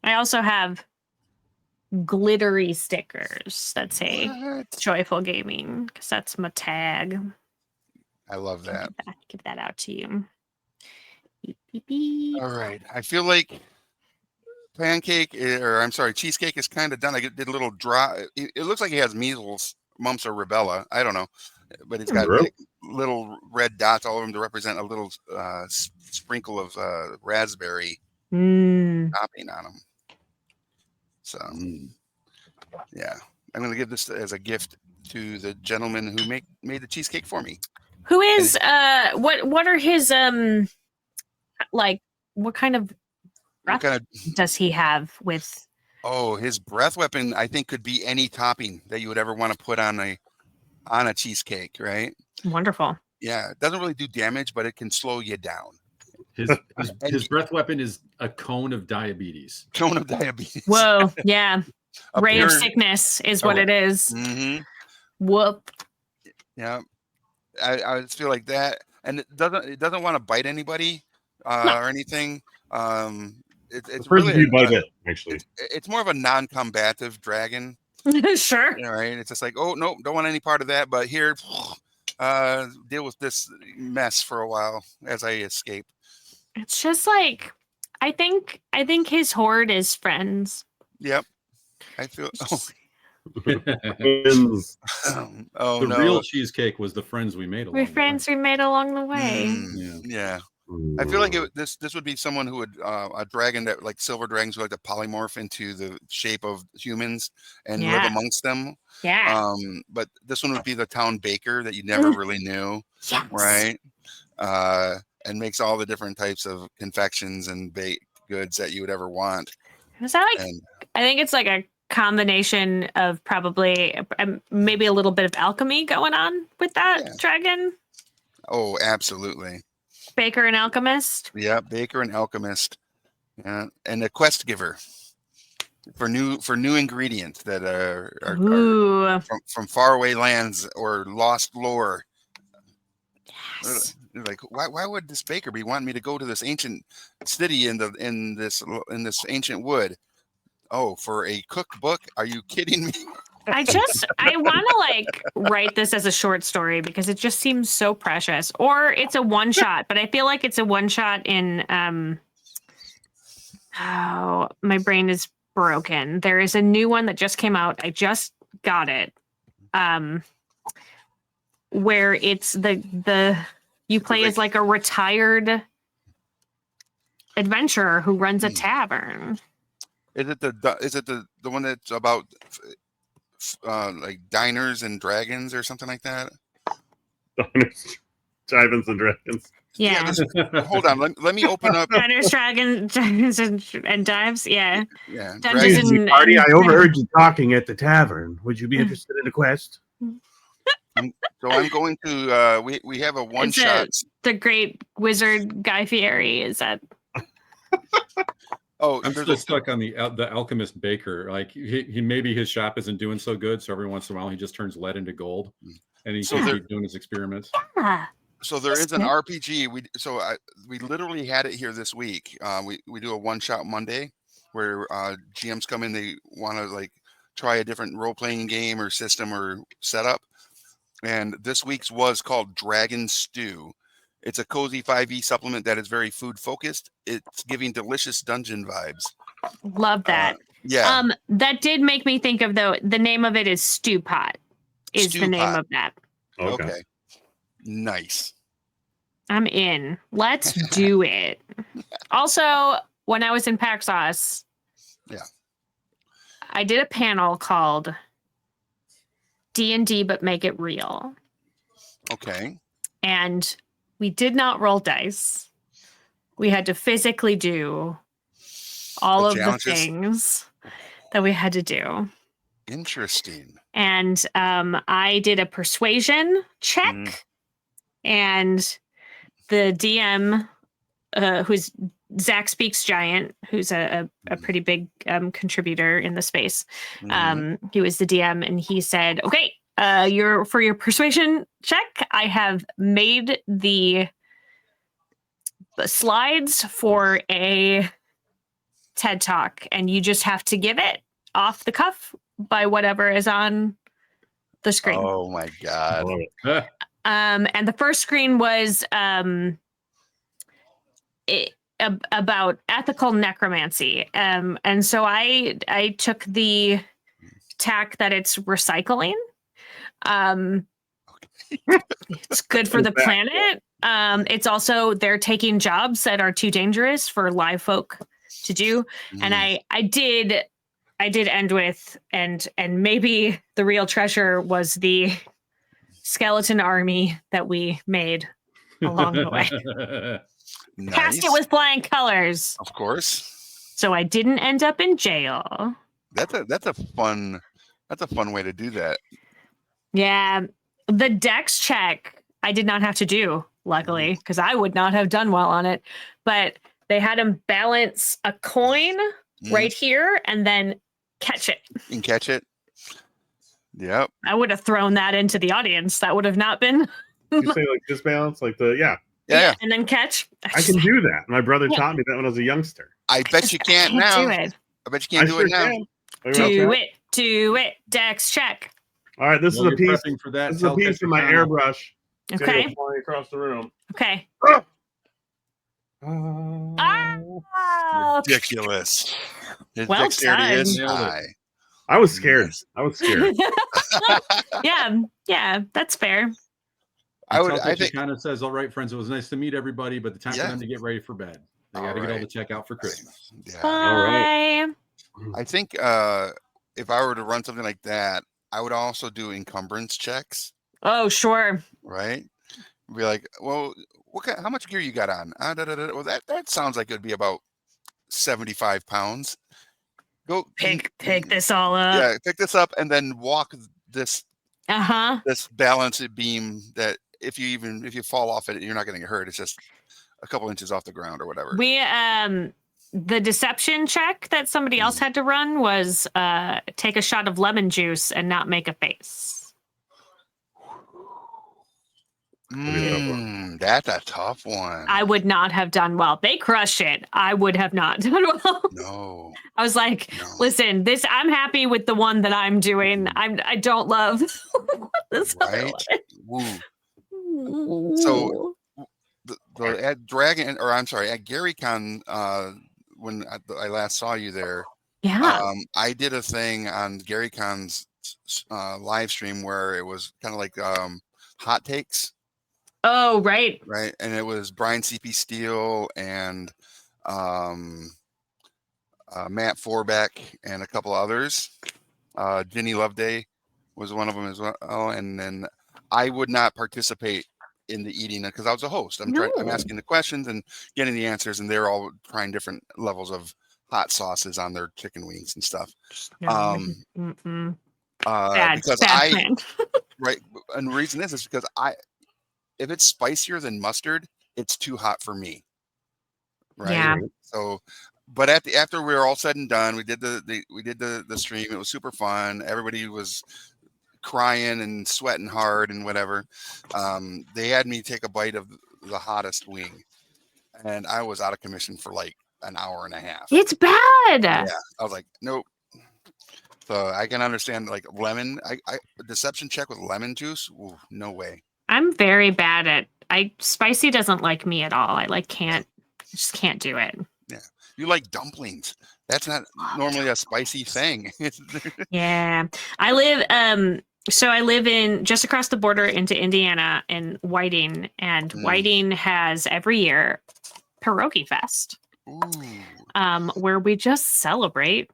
I also have glittery stickers that say Joyful Gaming because that's my tag. I love that. Give that out to you. Beep, beep, beep. All right. I feel like cheesecake is kind of done. I did a little dry. It looks like he has measles, mumps, or rubella. I don't know. But it's got little red dots all over them to represent a little sprinkle of raspberry topping on them. So, yeah, I'm going to give this as a gift to the gentleman who made the cheesecake for me. Who is what are his like what kind of breath does he have with? Oh, his breath weapon I think could be any topping that you would ever want to put on a cheesecake, right? Wonderful. Yeah, it doesn't really do damage, but it can slow you down. His breath weapon is a cone of diabetes. Cone of diabetes. Whoa, yeah. Ray of sickness is what it is. Mm-hmm. Whoop. Yeah, I just feel like that, and it doesn't want to bite anybody or anything. It's really actually. It's more of a non-combative dragon. Sure. All right. It's just like, oh no, don't want any part of that. But here, deal with this mess for a while as I escape. It's just like I think his horde is friends. Yep. I feel. The real cheesecake was the friends we made. We made along the way. Yeah. I feel like this would be someone who would a dragon that like silver dragons who like to polymorph into the shape of humans and live amongst them. Yeah. But this one would be the town baker that you never really knew, right? And makes all the different types of confections and baked goods that you would ever want. Is that like? I think it's like a combination of probably maybe a little bit of alchemy going on with that dragon. Oh, absolutely. Baker and alchemist. Yeah, baker and alchemist. Yeah, and a quest giver for new ingredients that are from faraway lands or lost lore. Yes. Like, why would this baker be wanting me to go to this ancient city in this ancient wood? Oh, for a cookbook? Are you kidding me? I want to like write this as a short story because it just seems so precious. Or it's a one shot, but I feel like it's a one shot in oh, my brain is broken. There is a new one that just came out. I just got it. Where it's the You play as like a retired adventurer who runs a tavern. Is it the one that's about like diners and dragons or something like that? Diners, Dragons and Dragons. Yeah. Hold on. Let me open up. Diners, dragons, and dives. Yeah. Yeah. Dungeons Dragons. and, Party, and- I overheard you talking at the tavern. Would you be interested in a quest? So I'm going to. We have a one shot. The great wizard Guy Fieri is that. Oh, I'm there's still stuck on the alchemist baker. Like he maybe his shop isn't doing so good, so every once in a while he just turns lead into gold, and he So can there- keep doing his experiments. Yeah. So there That's is an good. RPG. We literally had it here this week. We do a one shot Monday where GMs come in. They want to like try a different role playing game or system or setup. And this week's was called Dragon Stew. It's a cozy 5e supplement that is very food focused. It's giving delicious dungeon vibes. Love that. Yeah. That did make me think of the name of it is Stew Pot. Is Stew the name Pot. of that. Okay. Nice. I'm in. Let's do it. Also, when I was in Paxos, Yeah. I did a panel called D&D but make it real. Okay. And we did not roll dice. We had to physically do all The of the challenges? things that we had to do. Interesting. And I did a persuasion check, Mhm. and the DM, who's Zach Speaks Giant, who's a pretty big contributor in the space. Mhm. He was the DM, and he said, "Okay, for your persuasion check, I have made the slides for a TED Talk, and you just have to give it off the cuff by whatever is on the screen." Oh my I God. love it. And the first screen was about ethical necromancy. And so I took the tack that it's recycling. It's good for the planet. It's also they're taking jobs that are too dangerous for live folk to do. And I did end with and maybe the real treasure was the skeleton army that we made along the way. Nice. Passed it with flying colors. Of course. So I didn't end up in jail. That's a fun way to do that. Yeah. The dex check I did not have to do, luckily, because I would not have done well on it. But they had him balance a coin right here and then catch it. You can catch it. Yep. I would have thrown that into the audience. That would have not been. You say like disbalance, like the Yeah. And then catch. I can do that. My brother Yeah. taught me that when I was a youngster. I bet you can't now. do it. I bet you can't do sure it now. can. Maybe Do I'll try. it. Do it. Dex check. All right, this While is a you're piece. prepping for that. This is a tell piece from my Texarkana. airbrush. It's gonna Okay. go flying across the room. Okay. Oh. Ah, Ridiculous. His Well dexterity is done. Nailed it. high. I was scared. I was scared. yeah, that's fair. I think kind of says, "All right, friends, it was nice to meet everybody, but the time Yeah. for them to get ready for bed. They got to get all Alright. the check out for Christmas." yeah. Bye. I think if I were to run something like that, I would also do encumbrance checks, Oh, sure. right? Be like, well, how much gear you got on? Well, that sounds like it'd be about 75 pounds. Go Pick this all up. Yeah, pick this up and then walk this Uh-huh. balance beam that if you fall off it, you're not going to get hurt. It's just a couple inches off the ground or whatever. We the deception check that somebody else had to run was take a shot of lemon juice and not make a face. That's a tough one. I would not have done well. They crushed it. I would have not done well. No. I was like, No. listen, I'm happy with the one that I'm doing. I don't love this other Right? Woo. one. So, at Dragon, or I'm sorry, at GaryCon, when I last saw you there, yeah. I did a thing on GaryCon's live stream where it was kind of like hot takes. Oh, right. Right. And it was Brian C.P. Steele and Matt Forbeck and a couple others. Ginny Loveday was one of them as well. And then I would not participate in the eating because I was a host. I'm asking the questions and getting the answers, and they're all trying different levels of hot sauces on their chicken wings and stuff. Bad, Because bad plan. right. And the reason is because if it's spicier than mustard, it's too hot for me. Right. Yeah. So, but after we were all said and done, we did the stream. It was super fun. Everybody was crying and sweating hard and whatever. They had me take a bite of the hottest wing, and I was out of commission for like an hour and a half. It's bad. Yeah, I was like, nope. So I can understand like lemon. I deception check with lemon juice. Ooh, no way. I'm very bad at. Spicy doesn't like me at all. I just can't do it. Yeah, you like dumplings. That's not normally a spicy thing. Yeah, I live in just across the border into Indiana in Whiting, and Whiting has every year Pierogi Fest, where we just celebrate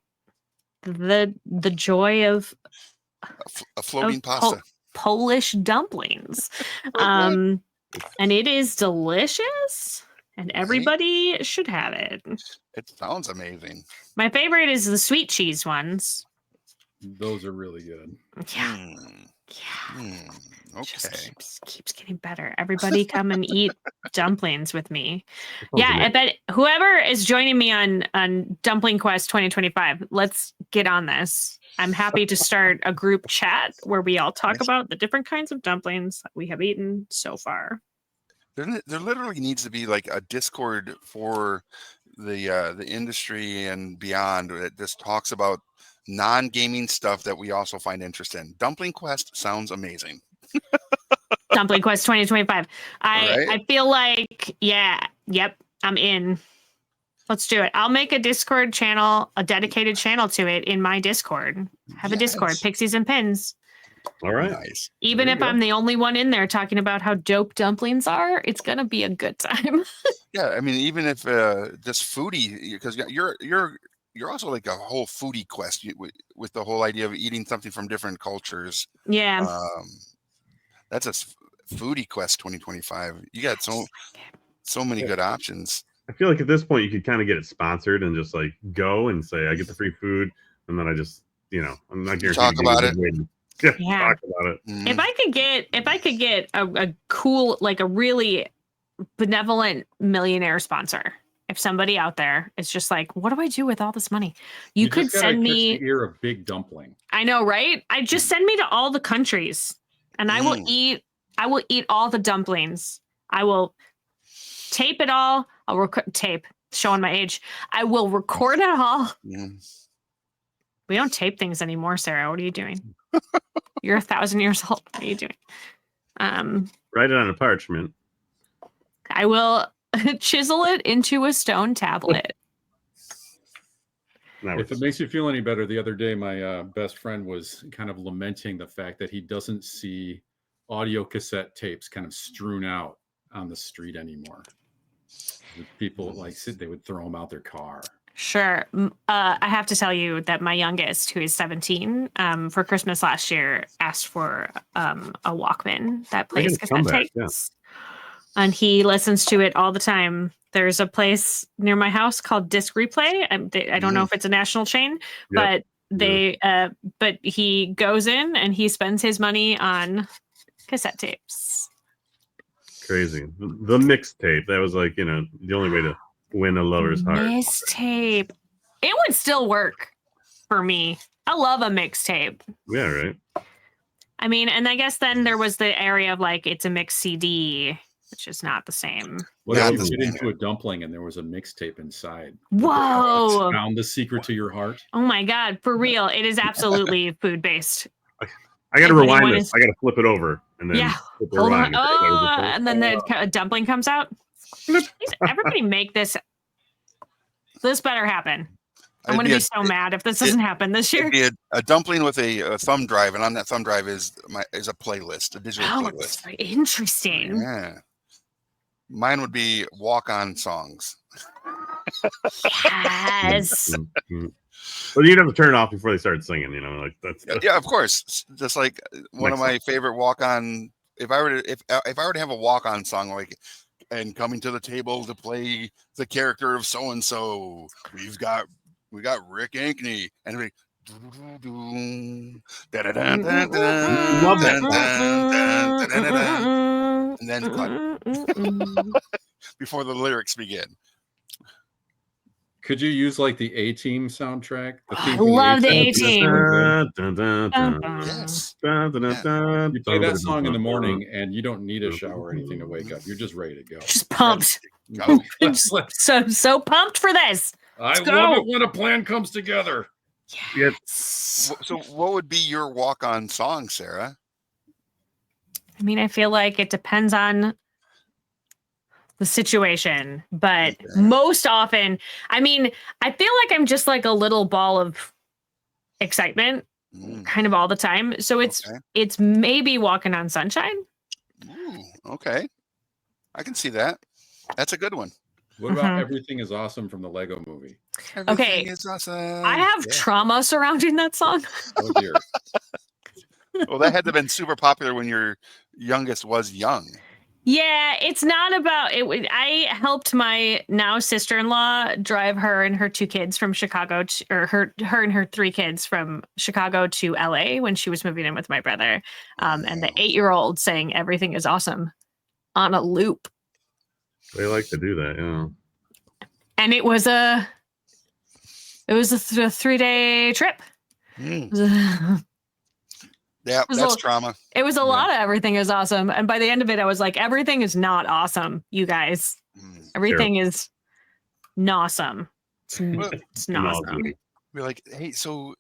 the joy of a floating pasta. Polish dumplings. And it is delicious, and everybody should have it. It sounds amazing. My favorite is the sweet cheese ones. Those are really good. Yeah. Okay. Just keeps getting better. Everybody come and eat dumplings with me. Yeah, I bet whoever is joining me on Dumpling Quest 2025, let's get on this. I'm happy to start a group chat where we all talk about the different kinds of dumplings we have eaten so far. There literally needs to be like a Discord for the industry and beyond that just talks about non-gaming stuff that we also find interest in. Dumpling Quest sounds amazing. Dumpling Quest 2025. Right? I feel like, I'm in. Let's do it. I'll make a Discord channel, a dedicated channel to it in my Discord. Have a Discord, Pixies and Pins. All right. Nice. Even if I'm the only one in there talking about how dope dumplings are, it's gonna be a good time. Yeah, I mean, even if just foodie, because you're also like a whole foodie quest with the whole idea of eating something from different cultures. Yeah. That's a foodie quest 2025. You got so many good options. I feel like at this point you could kind of get it sponsored and just like go and say I get the free food, and then I just I'm not guaranteed talk about it. Yeah, talk about it. If I could get a cool, like a really benevolent millionaire sponsor. If somebody out there is just like, what do I do with all this money? You could send me ear of big dumpling. I know, right? I just send me to all the countries, and I will eat all the dumplings. I will tape it all. I'll tape, showing my age. I will record it all. We don't tape things anymore, Sarah. What are you doing? You're 1,000 years old. What are you doing? Write it on a parchment. I will chisel it into a stone tablet. If it makes you feel any better, the other day my best friend was kind of lamenting the fact that he doesn't see audio cassette tapes kind of strewn out on the street anymore. People they would throw them out their car. Sure. I have to tell you that my youngest, who is 17, for Christmas last year, asked for a Walkman that plays cassette tapes. Yeah. And he listens to it all the time. There's a place near my house called Disc Replay. I don't know if it's a national chain, but but he goes in and he spends his money on cassette tapes. Crazy. The mixtape. That was like, the only way to win a lover's heart. Mixtape. It would still work for me. I love a mixtape. Yeah, right. I mean, and I guess then there was the area of like, it's a mixed CD, which is not the same. What if you get into a dumpling and there was a mixtape inside? Whoa. Found the secret to your heart. Oh my God. For real. It is absolutely food-based. I got to rewind this. I got to flip it over. And then hold on. Oh, and then the dumpling comes out. Everybody make this. This better happen. I'm going to be so mad if this doesn't happen this year. It'd be a dumpling with a thumb drive, and on that thumb drive is a playlist, a digital Oh, playlist. that's interesting. Yeah. Mine would be walk-on songs. Yes. Well, you'd have to turn it off before they start singing. Like that's Yeah, of course. Just like one of my favorite walk-on. If I were to have a walk-on song, like, and coming to the table to play the character of so and so, we got Rick Ankney, and we and then cut before the lyrics begin. Could you use like the A-Team soundtrack? I love the A-Team. Yes. You play that song in the morning, and you don't need a shower or anything to wake up. You're just ready to go. Just pumped. Go. So pumped for this. I love it when a plan comes together. Yes. So what would be your walk-on song, Sarah? I mean, I feel like it depends on the situation, but most often, I mean, I feel like I'm just like a little ball of excitement kind of all the time. So it's maybe Walking on Sunshine. Ooh, okay. I can see that. That's a good one. What about Everything is Awesome from the Lego movie? Okay. Is awesome. I have trauma surrounding that song. Oh dear. Well, that had to have been super popular when your youngest was young. Yeah, it's not about it. I helped my now sister-in-law drive her and her two kids from Chicago her and her three kids from Chicago to LA when she was moving in with my brother. And the 8-year-old sang Everything is Awesome on a loop. They like to do that, yeah. And it was a 3-day trip. Yeah, that's trauma. It was a lot of Everything is Awesome. And by the end of it, I was like, everything is not awesome, you guys. Everything is nawesome. It's awesome. We're like, hey, so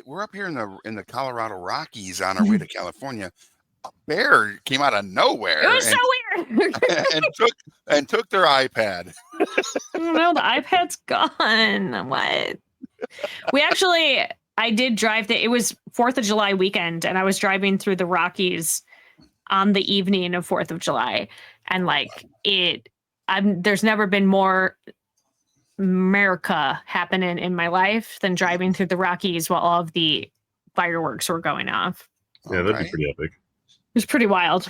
we're up here in the Colorado Rockies on our way to California. A bear came out of nowhere. It was so weird. and took their iPad. No, the iPad's gone. What? I did drive it was 4th of July weekend, and I was driving through the Rockies on the evening of 4th of July. And there's never been more America happening in my life than driving through the Rockies while all of the fireworks were going off. Yeah, that'd be pretty epic. It was pretty wild.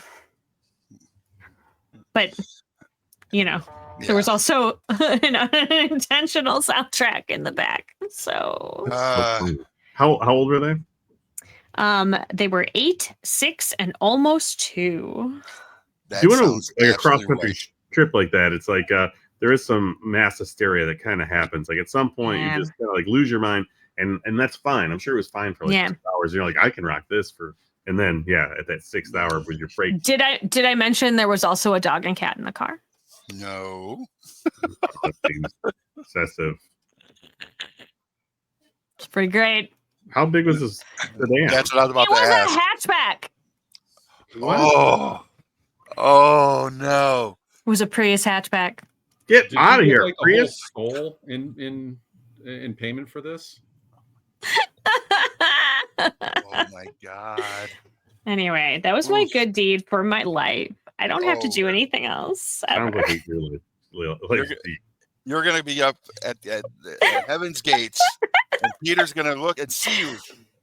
But, there was also an unintentional soundtrack in the back. So how old were they? They were 8, 6, and almost 2. You want to like a cross country trip like that? It's like there is some mass hysteria that kind of happens. Like at some point you just kind of like lose your mind, and that's fine. I'm sure it was fine for like 2 hours. You're like, I can rock this and then at that 6th hour with your break. Did I mention there was also a dog and cat in the car? No. Excessive. It's pretty great. How big was this sedan? That's what I was about to ask. It was a hatchback. What? Oh no. It was a Prius hatchback. Get out of here, like Prius. A whole skull in payment for this? Oh my God. Anyway, that was my good deed for my life. I don't have to do anything else. Ever. You're going to be up at Heaven's Gates, and Peter's going to look and see you.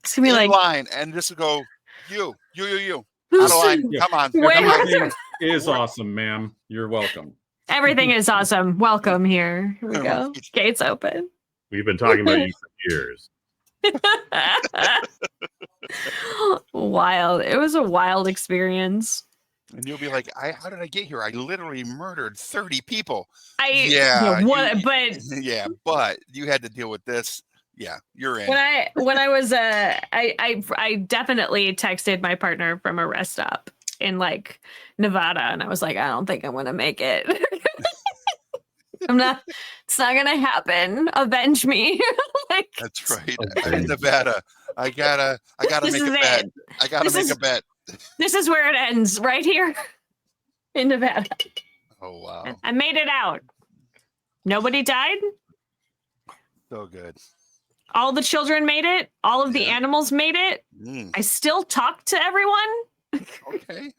It's going to be like line and just go, you. Out of line. Come on. Everything is awesome, ma'am. You're welcome. Everything is awesome. Welcome here. Here we go. Gates open. We've been talking about you for years. Wild. It was a wild experience. And you'll be like, how did I get here? I literally murdered 30 people. But you had to deal with this. Yeah, you're in. When I was I definitely texted my partner from a rest stop in like Nevada, and I was like, I don't think I'm gonna make it. It's not gonna happen. Avenge me. That's right. I'm in Nevada. I gotta make a bet. I gotta make a bet. This is where it ends, right here in Nevada. Oh wow. I made it out. Nobody died. So good. All the children made it. All of the Yeah. animals made it. Mm, I still talk to everyone.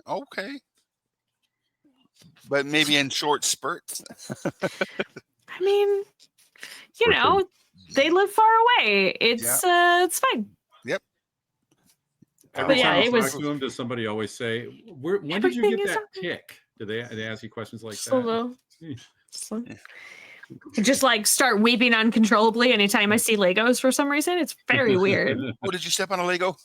okay. But maybe in short spurts. I mean, you For know, they live far away. It's fine. Every But yeah, time it you was- talk to him, does somebody always say, when did you Everything get is that okay. tick? Do they ask you questions like So that? low. Just like start weeping uncontrollably anytime I see Legos for some reason. It's very weird. Oh, did you step on a Lego?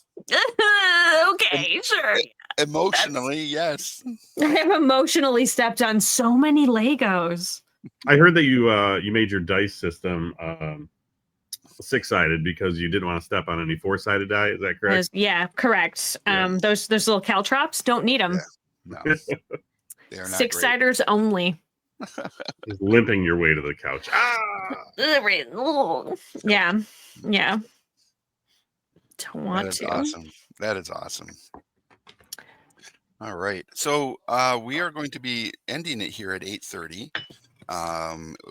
Okay, sure. Emotionally, yes. I have emotionally stepped on so many Legos. I heard that you made your dice system 6-sided because you didn't want to step on any 4-sided die. Is that correct? Yeah, correct. Yeah. Those little caltrops, don't need them. No, they are not Six great. siders only. Just limping your way to the couch. Ah! Yeah, yeah. Don't That want is to. awesome. That is awesome. All right. So we are going to be ending it here at 8:30.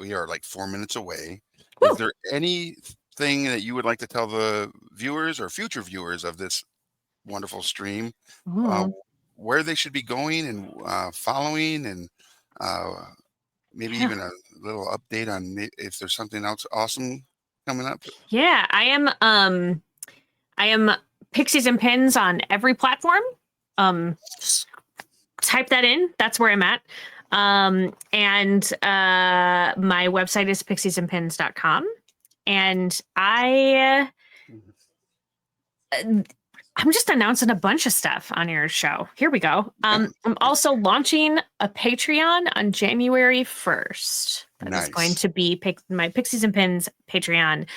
We are like 4 minutes away. Woo! Is there anything that you would like to tell the viewers or future viewers of this wonderful stream, Ooh. where they should be going and following, and maybe Yeah. even a little update on if there's something else awesome coming up? Yeah, I am Pixies and Pins on every platform. Just type that in. That's where I'm at. And my website is pixiesandpins.com. And I'm just announcing a bunch of stuff on your show. Here we go. I'm also launching a Patreon on January 1st. That is going to be my Pixies and Pins Patreon,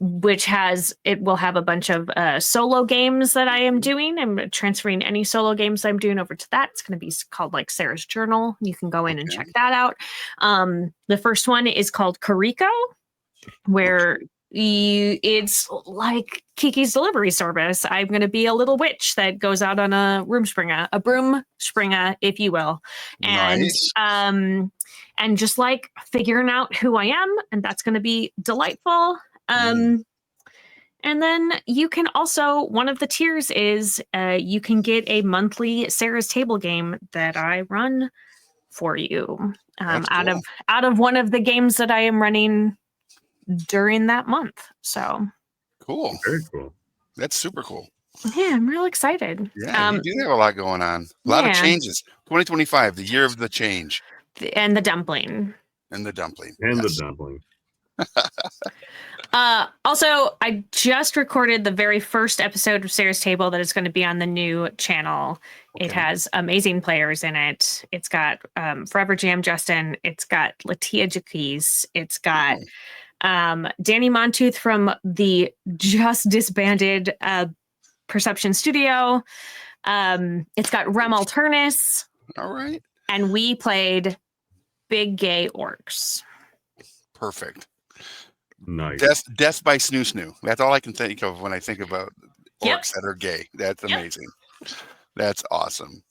which will have a bunch of solo games that I am doing. I'm transferring any solo games I'm doing over to that. It's going to be called like Sarah's Journal. You can go in and check that out. The first one is called Kariko, where it's like Kiki's Delivery Service. I'm going to be a little witch that goes out on a broom springer, if you will. Nice. And just like figuring out who I am, and that's going to be delightful. And then you can also, one of the tiers is you can get a monthly Sarah's Table game that I run for you out of one of the games that I am running during that month. So cool. Very cool. That's super cool. Yeah, I'm real excited. Yeah, you do have a lot going on. A lot of changes. 2025, the year of the change. And the dumpling. And the dumpling. The dumpling. Also, I just recorded the very first episode of Sarah's Table that is going to be on the new channel. Okay. It has amazing players in it. It's got Forever Jam Justin. It's got Latia Jaquez. It's got Danny Montooth from the just disbanded Perception Studio. It's got Rem Alternus. All right. And we played Big Gay Orcs. Perfect. Nice. Death by Snoo Snoo. That's all I can think of when I think about orcs that are gay. That's amazing. That's awesome.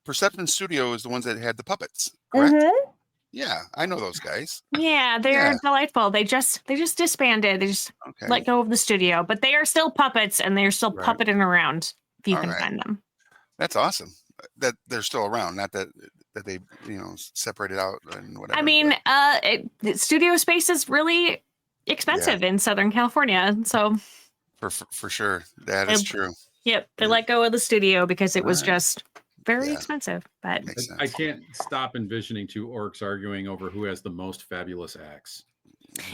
Perception Studio is the ones that had the puppets, correct? Mm-hmm. Yeah, I know those guys. Yeah, they're delightful. They just disbanded. They just let go of the studio, but they are still puppets and they're still puppeting around if you can find them. That's awesome. That they're still around, not that they separated out and whatever. I mean, studio space is really expensive in Southern California, so for sure that is true. Yep, they let go of the studio because it was just very expensive. But I can't stop envisioning two orcs arguing over who has the most fabulous axe.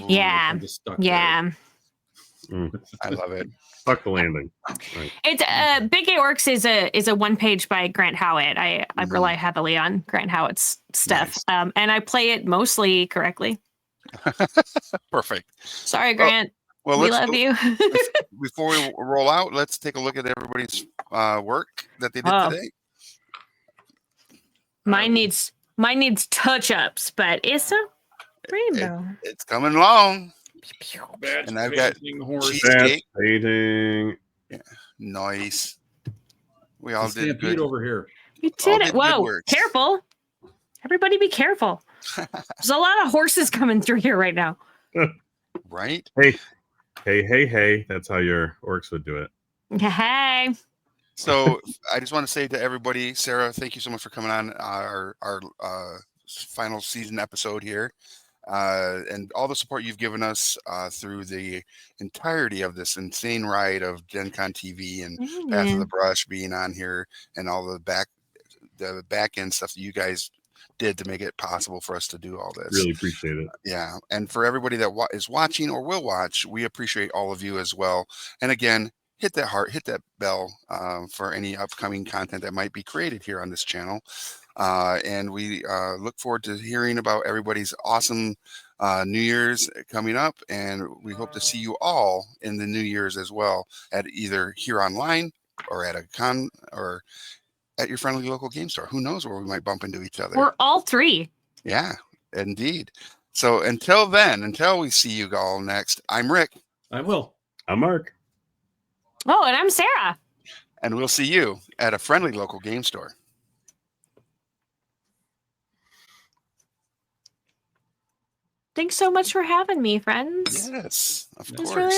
Yeah, yeah. I love it. Fuck the landing. Right. It's Big Gay Orcs is a one page by Grant Howitt. I rely heavily on Grant Howitt's stuff, and I play it mostly correctly. Perfect. Sorry, Grant. Well, we love you. Before we roll out, let's take a look at everybody's work that they did today. Mine needs touch ups, but it's a rainbow. It's coming along. Bad and I've got cheesecake. Painting. Yeah, nice. We all did good over here. You did it. Whoa! Careful! Everybody, be careful. There's a lot of horses coming through here right now. Right? Hey. That's how your orcs would do it. Hey. So I just want to say to everybody, Sarah, thank you so much for coming on our final season episode here. And all the support you've given us through the entirety of this insane ride of Gen Con TV and Path of the Brush being on here and all the back end stuff that you guys did to make it possible for us to do all this. Really appreciate it. Yeah. And for everybody that is watching or will watch, we appreciate all of you as well. And again, hit that heart, hit that bell for any upcoming content that might be created here on this channel. And we look forward to hearing about everybody's awesome New Year's coming up. And we hope to see you all in the New Year's as well at either here online or at a con or at your friendly local game store. Who knows where we might bump into each other. We're all three. Yeah, indeed. So until then, until we see you all next, I'm Rick. I'm Will. I'm Mark. Oh, and I'm Sarah. And we'll see you at a friendly local game store. Thanks so much for having me, friends. Yes, of It was course. really